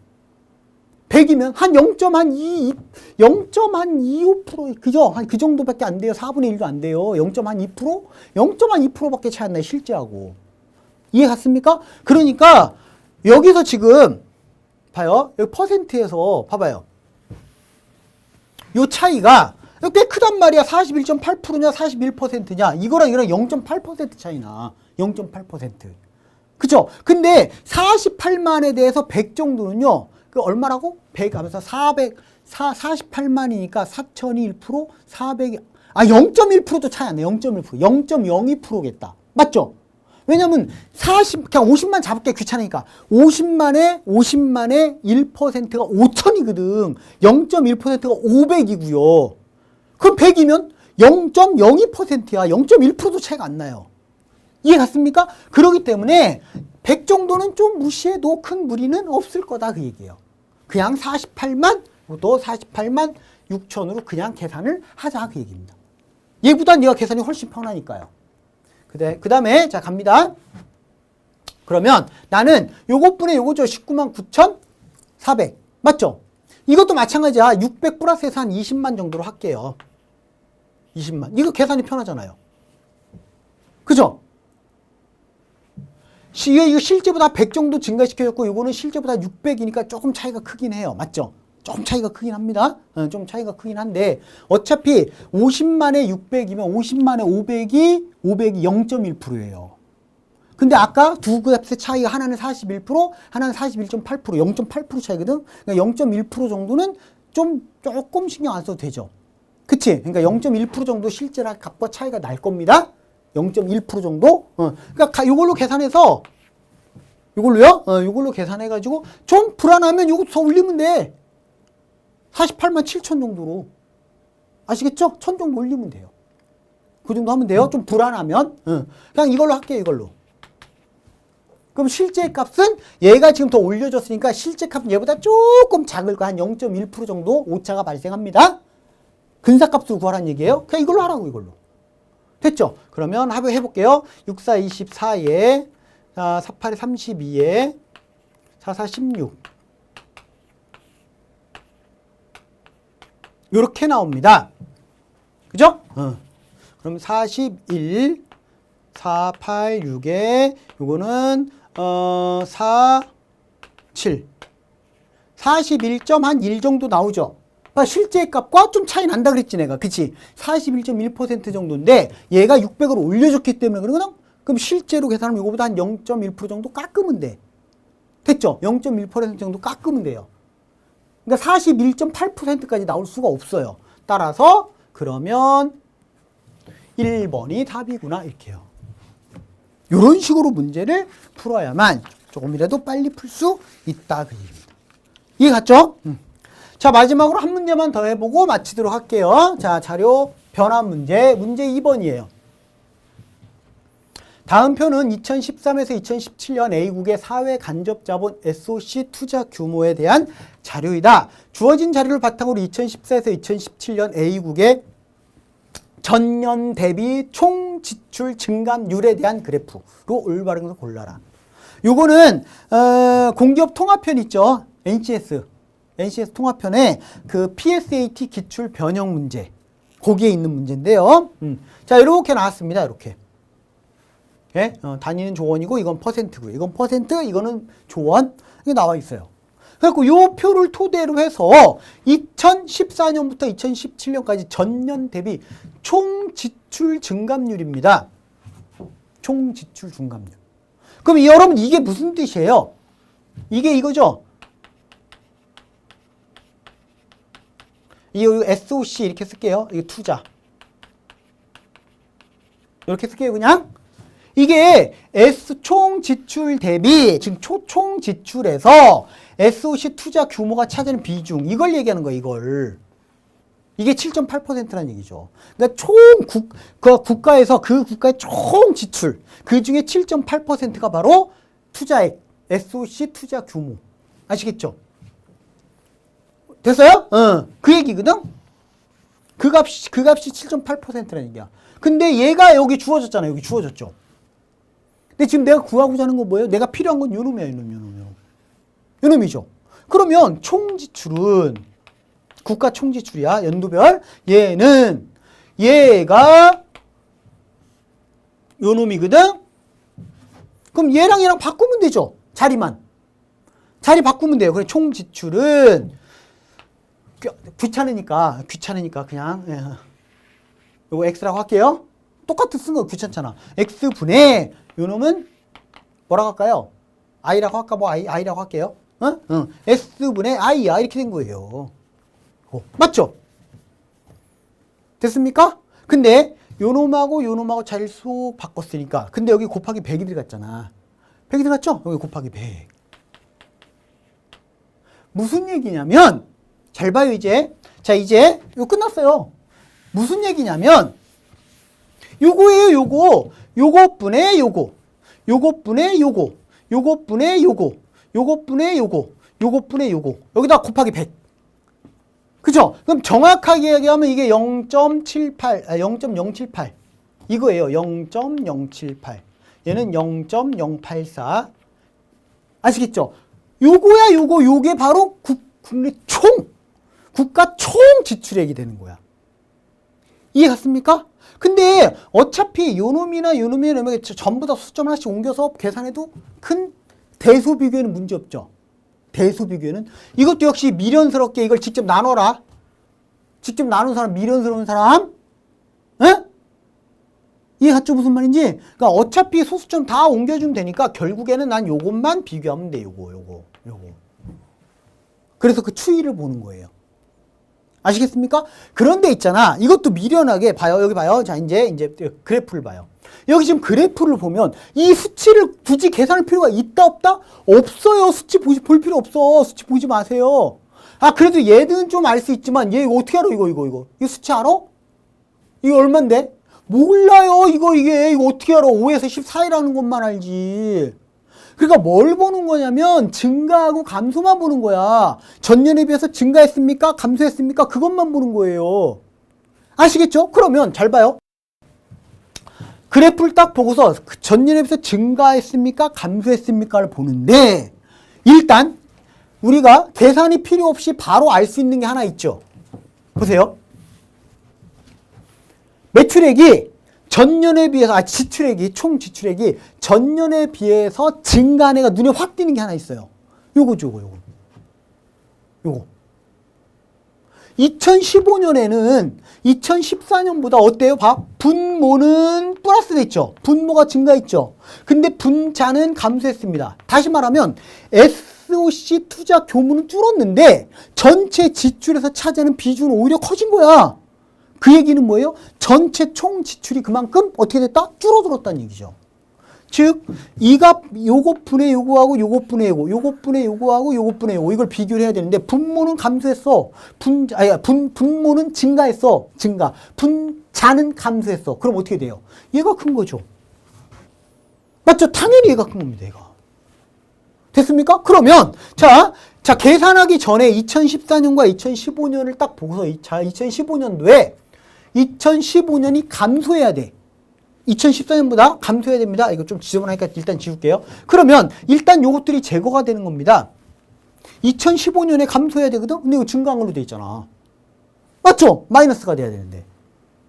한 0.25%, 그죠? 한 그 정도밖에 안 돼요. 4분의 1도 안 돼요. 0.2%? 0.2%밖에 차이 안 나요. 실제하고. 이해 갔습니까? 그러니까 여기서 지금 봐요. 여기 퍼센트에서 봐봐요. 요 차이가 꽤 크단 말이야. 41.8%냐 41%냐 이거랑 0.8% 차이나. 0.8%. 그죠? 근데 48만에 대해서 100 정도는요. 그 얼마라고? 100 하면서 48만이니까 4,000이 1%, 400이 0.1%도 차이 안 나요. 0.1%. 0.02%겠다. 맞죠? 왜냐면 그냥 50만 잡을게 귀찮으니까 50만에 1%가 5,000이거든. 0.1%가 500이고요. 그럼 100이면 0.02%야. 0.1%도 차이가 안 나요. 이해 갔습니까? 그렇기 때문에 100 정도는 좀 무시해도 큰 무리는 없을 거다 그 얘기예요. 그냥 48만 6천으로 그냥 계산을 하자 그 얘기입니다. 얘보다 네가 계산이 훨씬 편하니까요. 그 다음에 자 갑니다. 그러면 나는 요것분의 요거죠. 19만 9,400 맞죠? 이것도 마찬가지야. 600 플러스해서 한 20만 정도로 할게요. 20만. 이거 계산이 편하잖아요. 그죠? 이거 실제보다 100 정도 증가시켜줬고 이거는 실제보다 600이니까 조금 차이가 크긴 해요. 맞죠? 좀 차이가 크긴 합니다. 좀 차이가 크긴 한데 어차피 50만에 600이면 50만에 500이 0.1%예요. 근데 아까 두 값의 차이가 하나는 41%, 하나는 41.8%, 0.8% 차이거든. 그러니까 0.1% 정도는 조금 신경 안 써도 되죠. 그치? 그러니까 0.1% 정도 실제로 값과 차이가 날 겁니다. 0.1% 정도? 그러니까 이걸로 계산해서 이걸로 계산해가지고 좀 불안하면 이거 더 올리면 돼. 48만 7천 정도로. 아시겠죠? 1,000 정도 올리면 돼요. 그 정도 하면 돼요. 좀 불안하면. 그냥 이걸로 할게요. 이걸로. 그럼 실제 값은 얘가 지금 더 올려줬으니까 실제 값은 얘보다 조금 작을 거 한 0.1% 정도 오차가 발생합니다. 근사값으로 구하라는 얘기예요. 그냥 이걸로 하라고 이걸로. 됐죠? 그러면 해볼게요. 6, 4, 24에 4, 8, 32에 4, 4, 16 요렇게 나옵니다. 그죠? 그럼 41 4, 8, 6에 요거는 4, 7 41.1 정도 나오죠? 실제 값과 좀 차이 난다 그랬지 내가. 그치? 41.1% 정도인데 얘가 600으로 올려줬기 때문에 그러거든? 그럼 실제로 계산하면 이거보다 한 0.1% 정도 깎으면 돼. 됐죠? 0.1% 정도 깎으면 돼요. 그러니까 41.8%까지 나올 수가 없어요. 따라서 그러면 1번이 답이구나 이렇게요. 이런 식으로 문제를 풀어야만 조금이라도 빨리 풀 수 있다 그 얘기입니다. 이해 갔죠? 자, 마지막으로 한 문제만 더 해보고 마치도록 할게요. 자, 자료 변환 문제 2번이에요. 다음 표는 2013에서 2017년 A국의 사회 간접 자본 SOC 투자 규모에 대한 자료이다. 주어진 자료를 바탕으로 2014에서 2017년 A국의 전년 대비 총 지출 증감률에 대한 그래프로 올바른 것을 골라라. 요거는 공기업 통합편 있죠. NCS 통합편에 그 PSAT 기출 변형 문제 거기에 있는 문제인데요. 자, 이렇게 나왔습니다. 이렇게. 예? 단위는 조원이고 이건 퍼센트고요. 이건 퍼센트, 이거는 조원. 이게 나와 있어요. 그래갖고 요 표를 토대로 해서 2014년부터 2017년까지 전년 대비 총 지출 증감률입니다. 총 지출 증감률. 그럼 여러분 이게 무슨 뜻이에요? 이게 이거죠? 이 SOC 이렇게 쓸게요. 이게 투자. 이렇게 쓸게요, 그냥. 이게 S 총 지출 대비, 지금 총 지출에서 SOC 투자 규모가 차지하는 비중, 이걸 얘기하는 거예요, 이걸. 이게 7.8%라는 얘기죠. 그러니까 국가에서 그 국가의 총 지출, 그 중에 7.8%가 바로 투자액, SOC 투자 규모. 아시겠죠? 됐어요? 그 얘기거든? 그 값이 7.8%라는 얘기야. 근데 얘가 여기 주어졌잖아요. 여기 주어졌죠. 근데 지금 내가 구하고자 하는 건 뭐예요? 내가 필요한 건 요놈이야, 요놈이죠. 그러면 총 지출은 국가 총 지출이야, 연도별. 얘가 요놈이거든? 그럼 얘랑 바꾸면 되죠. 자리 바꾸면 돼요. 그래, 총 지출은 귀찮으니까 그냥 요거 x라고 할게요. 똑같은 쓴 거 귀찮잖아. x분의 요놈은 뭐라고 할까요? i라고 할까? 뭐 i라고 할게요. s분의 i야. 이렇게 된 거예요. 맞죠? 됐습니까? 근데 요놈하고 자리를 쏙 바꿨으니까, 근데 여기 곱하기 100이 들어갔잖아. 100이 들어갔죠? 여기 곱하기 100. 무슨 얘기냐면, 잘 봐요, 이제. 자, 이제 이거 끝났어요. 무슨 얘기냐면 요거예요, 요거. 요것분의 요거. 요것분의 요거. 요것분의 요거. 요것분의 요거. 요것분의 요거. 여기다 곱하기 100. 그죠? 그럼 정확하게 얘기하면 이게 0.078 이거예요. 0.078. 얘는 0.084. 아시겠죠? 요거야, 요게 바로 국내 국가 총 지출액이 되는 거야. 이해 갔습니까? 근데 어차피 요놈이나 전부 다 수점 하나씩 옮겨서 계산해도 큰 대수 비교에는 문제 없죠. 대수 비교에는. 이것도 역시 미련스럽게 이걸 직접 나눠라. 직접 나눈 사람, 미련스러운 사람. 에? 이해갔죠? 무슨 말인지? 그러니까 어차피 소수점 다 옮겨주면 되니까 결국에는 난 요것만 비교하면 돼. 요거. 그래서 그 추이를 보는 거예요. 아시겠습니까? 그런데 있잖아. 이것도 미련하게 봐요. 여기 봐요. 자, 이제 그래프를 봐요. 여기 지금 그래프를 보면 이 수치를 굳이 계산할 필요가 있다 없다? 없어요. 수치 볼 필요 없어. 수치 보지 마세요. 아, 그래도 얘는 좀 알 수 있지만 얘 어떻게 알아? 이거 수치 알아? 이거 얼만데? 몰라요. 이거 어떻게 알아? 5에서 14이라는 것만 알지. 그러니까 뭘 보는 거냐면 증가하고 감소만 보는 거야. 전년에 비해서 증가했습니까? 감소했습니까? 그것만 보는 거예요. 아시겠죠? 그러면 잘 봐요. 그래프를 딱 보고서 전년에 비해서 증가했습니까? 감소했습니까를 보는데, 일단 우리가 계산이 필요 없이 바로 알 수 있는 게 하나 있죠. 보세요. 매출액이 전년에 비해서, 총 지출액이 전년에 비해서 증가한 애가 눈에 확 띄는 게 하나 있어요. 요거. 2015년에는 2014년보다 어때요? 분모는 플러스 됐죠. 분모가 증가했죠. 근데 분자는 감소했습니다. 다시 말하면 SOC 투자 규모는 줄었는데 전체 지출에서 차지하는 비중은 오히려 커진 거야. 그 얘기는 뭐예요? 전체 총 지출이 그만큼 어떻게 됐다? 줄어들었다는 얘기죠. 즉, 요것분의 요거하고 요것분의 요거, 요것분의 요거하고 요것분의 요거, 이걸 비교를 해야 되는데, 분모는 감소했어. 분모는 증가했어. 분자는 감소했어. 그럼 어떻게 돼요? 얘가 큰 거죠. 맞죠? 당연히 얘가 큰 겁니다, 얘가. 됐습니까? 그러면, 자, 계산하기 전에 2014년과 2015년을 딱 보고서, 2015년도에 2015년이 감소해야 돼. 2014년보다 감소해야 됩니다. 이거 좀 지저분하니까 일단 지울게요. 그러면 일단 요것들이 제거가 되는 겁니다. 2015년에 감소해야 되거든? 근데 이거 증가한 걸로 돼 있잖아. 맞죠? 마이너스가 돼야 되는데.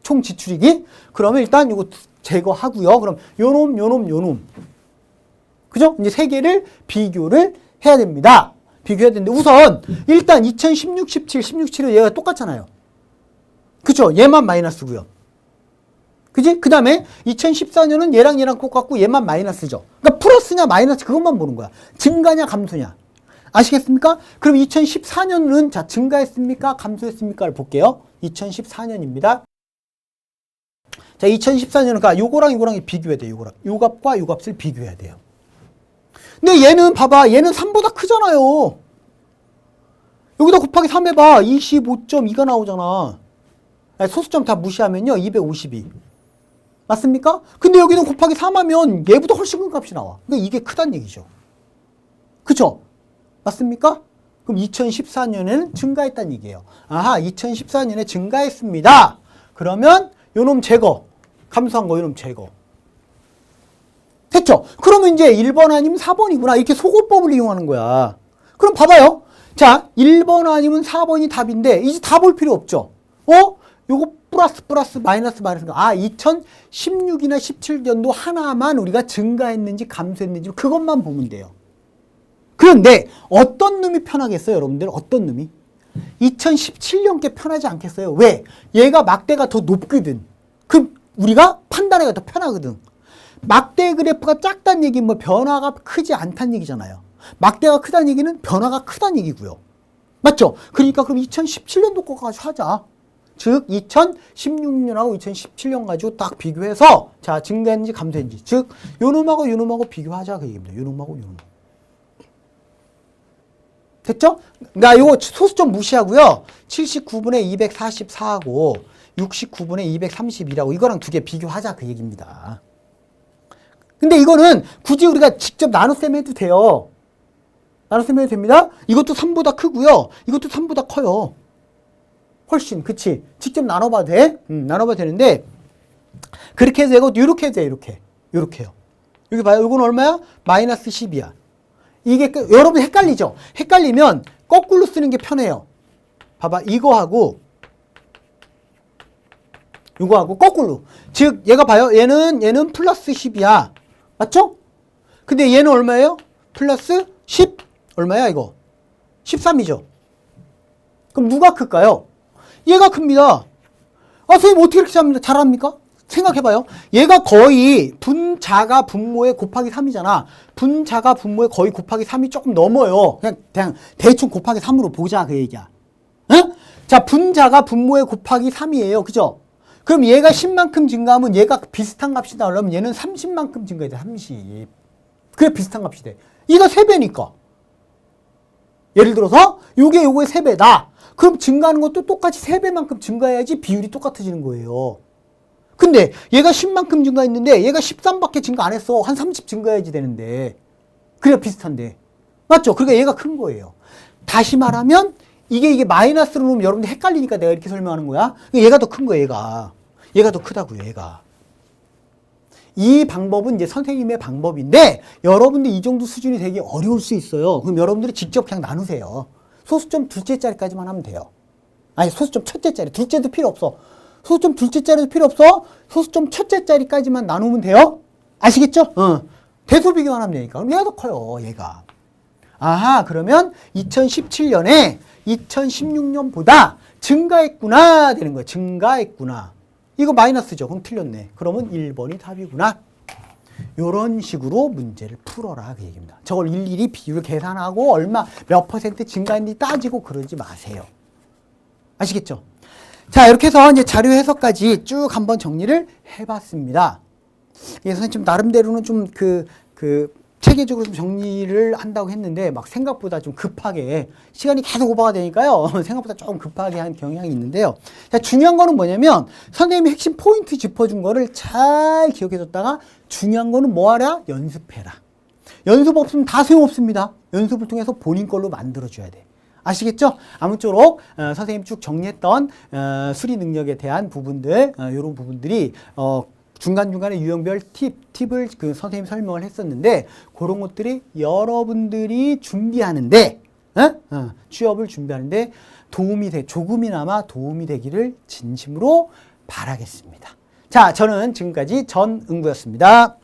총 지출이익이? 그러면 일단 이거 제거하고요. 그럼 요놈. 그죠? 이제 세 개를 비교를 해야 됩니다. 비교해야 되는데 우선 일단 2016, 17, 16은 얘가 똑같잖아요. 그죠? 얘만 마이너스고요. 그지? 그 다음에 2014년은 얘랑 똑같고 얘만 마이너스죠. 그러니까 플러스냐 마이너스 그것만 보는 거야. 증가냐 감소냐. 아시겠습니까? 그럼 2014년은 자 증가했습니까? 감소했습니까를 볼게요. 2014년입니다. 자, 2014년은 그러니까 요거랑 요거랑 비교해야 돼요. 요거랑. 요 값과 요 값을 비교해야 돼요. 근데 얘는 봐봐. 얘는 3보다 크잖아요. 여기다 곱하기 3 해봐. 25.2가 나오잖아. 아니, 소수점 다 무시하면요. 252. 맞습니까? 근데 여기는 곱하기 3 하면 얘보다 훨씬 큰 값이 나와. 그러니까 이게 크다는 얘기죠. 그쵸? 맞습니까? 그럼 2014년에는 증가했다는 얘기예요. 아하, 2014년에 증가했습니다. 그러면 요놈 제거. 감소한 거 요놈 제거. 됐죠? 그러면 이제 1번 아니면 4번이구나. 이렇게 소거법을 이용하는 거야. 그럼 봐봐요. 자, 1번 아니면 4번이 답인데 이제 다 볼 필요 없죠. 요거 플러스 마이너스. 아, 2016이나 17년도 하나만 우리가 증가했는지 감소했는지 그것만 보면 돼요. 그런데 어떤 놈이 편하겠어요, 여러분들? 어떤 놈이? 2017년께 편하지 않겠어요? 왜? 얘가 막대가 더 높거든. 그럼 우리가 판단하기가 더 편하거든. 막대 그래프가 작다는 얘기는 뭐 변화가 크지 않다는 얘기잖아요. 막대가 크다는 얘기는 변화가 크다는 얘기고요. 맞죠? 그러니까 그럼 2017년도 거 가지고 하자. 즉 2016년하고 2017년 가지고 딱 비교해서 자, 증가했는지 감소했는지, 즉 요놈하고 요놈하고 비교하자 그 얘기입니다. 요놈하고 요놈. 됐죠? 그러니까 요거 소수점 무시하고요. 79분의 244하고 69분의 232라고 이거랑 두 개 비교하자 그 얘기입니다. 근데 이거는 굳이 우리가 직접 나눗셈 해도 돼요. 나눗셈 해도 됩니다. 이것도 3보다 크고요. 이것도 3보다 커요. 훨씬, 그치? 직접 나눠봐도 돼? 나눠봐도 되는데, 그렇게 해도 되고, 이렇게 해도 돼, 이렇게. 요렇게요. 여기 봐요. 이건 얼마야? 마이너스 10이야. 이게, 여러분 헷갈리죠? 헷갈리면, 거꾸로 쓰는 게 편해요. 봐봐. 이거하고, 이거하고, 거꾸로. 즉, 얘가 봐요. 얘는 플러스 10이야. 맞죠? 근데 얘는 얼마예요? 플러스 10? 얼마야, 이거? 13이죠. 그럼 누가 클까요? 얘가 큽니다. 아, 선생님 어떻게 이렇게 잘합니까? 생각해봐요. 얘가 거의 분자가 분모에 곱하기 3이잖아. 분자가 분모에 거의 곱하기 3이 조금 넘어요. 그냥 대충 곱하기 3으로 보자 그 얘기야. 응? 자, 분자가 분모에 곱하기 3이에요. 그죠? 그럼 얘가 10만큼 증가하면 얘가 비슷한 값이 나오려면 얘는 30만큼 증가해야 돼. 30. 그게 비슷한 값이 돼. 이거 3배니까. 예를 들어서 요게 요거의 3배다. 그럼 증가하는 것도 똑같이 3배만큼 증가해야지 비율이 똑같아지는 거예요. 근데 얘가 10만큼 증가했는데 얘가 13밖에 증가 안 했어. 한 30 증가해야지 되는데. 그래야 비슷한데. 맞죠? 그러니까 얘가 큰 거예요. 다시 말하면 이게 마이너스로 놓으면 여러분들 헷갈리니까 내가 이렇게 설명하는 거야. 얘가 더 큰 거야, 얘가. 얘가 더 크다고요, 얘가. 이 방법은 이제 선생님의 방법인데 여러분들 이 정도 수준이 되게 어려울 수 있어요. 그럼 여러분들이 직접 그냥 나누세요. 소수점 둘째 자리까지만 하면 돼요. 아니, 소수점 첫째 자리. 둘째도 필요 없어. 소수점 둘째 자리도 필요 없어. 소수점 첫째 자리까지만 나누면 돼요. 아시겠죠? 대수 비교만 하면 되니까. 그럼 얘가 더 커요, 얘가. 아하, 그러면 2017년에 2016년보다 증가했구나 되는 거예요. 증가했구나. 이거 마이너스죠. 그럼 틀렸네. 그러면 1번이 답이구나. 이런 식으로 문제를 풀어라 그 얘기입니다. 저걸 일일이 비율 계산하고 얼마 몇 퍼센트 증가했는지 따지고 그러지 마세요. 아시겠죠? 자, 이렇게 해서 이제 자료 해석까지 쭉 한번 정리를 해봤습니다. 예, 선생님 좀 나름대로는 좀 체계적으로 좀 정리를 한다고 했는데 막 생각보다 좀 급하게 시간이 계속 오버가 되니까요. 생각보다 조금 급하게 한 경향이 있는데요. 자, 중요한 거는 뭐냐면 선생님이 핵심 포인트 짚어준 거를 잘 기억해뒀다가 중요한 거는 뭐하라? 연습해라. 연습 없으면 다 소용없습니다. 연습을 통해서 본인 걸로 만들어줘야 돼. 아시겠죠? 아무쪼록 선생님이 쭉 정리했던 수리 능력에 대한 부분들, 이런 부분들이 중간중간에 유형별 팁을 선생님이 설명을 했었는데 그런 것들이 여러분들이 준비하는데 취업을 준비하는데 조금이나마 도움이 되기를 진심으로 바라겠습니다. 자, 저는 지금까지 전응구였습니다.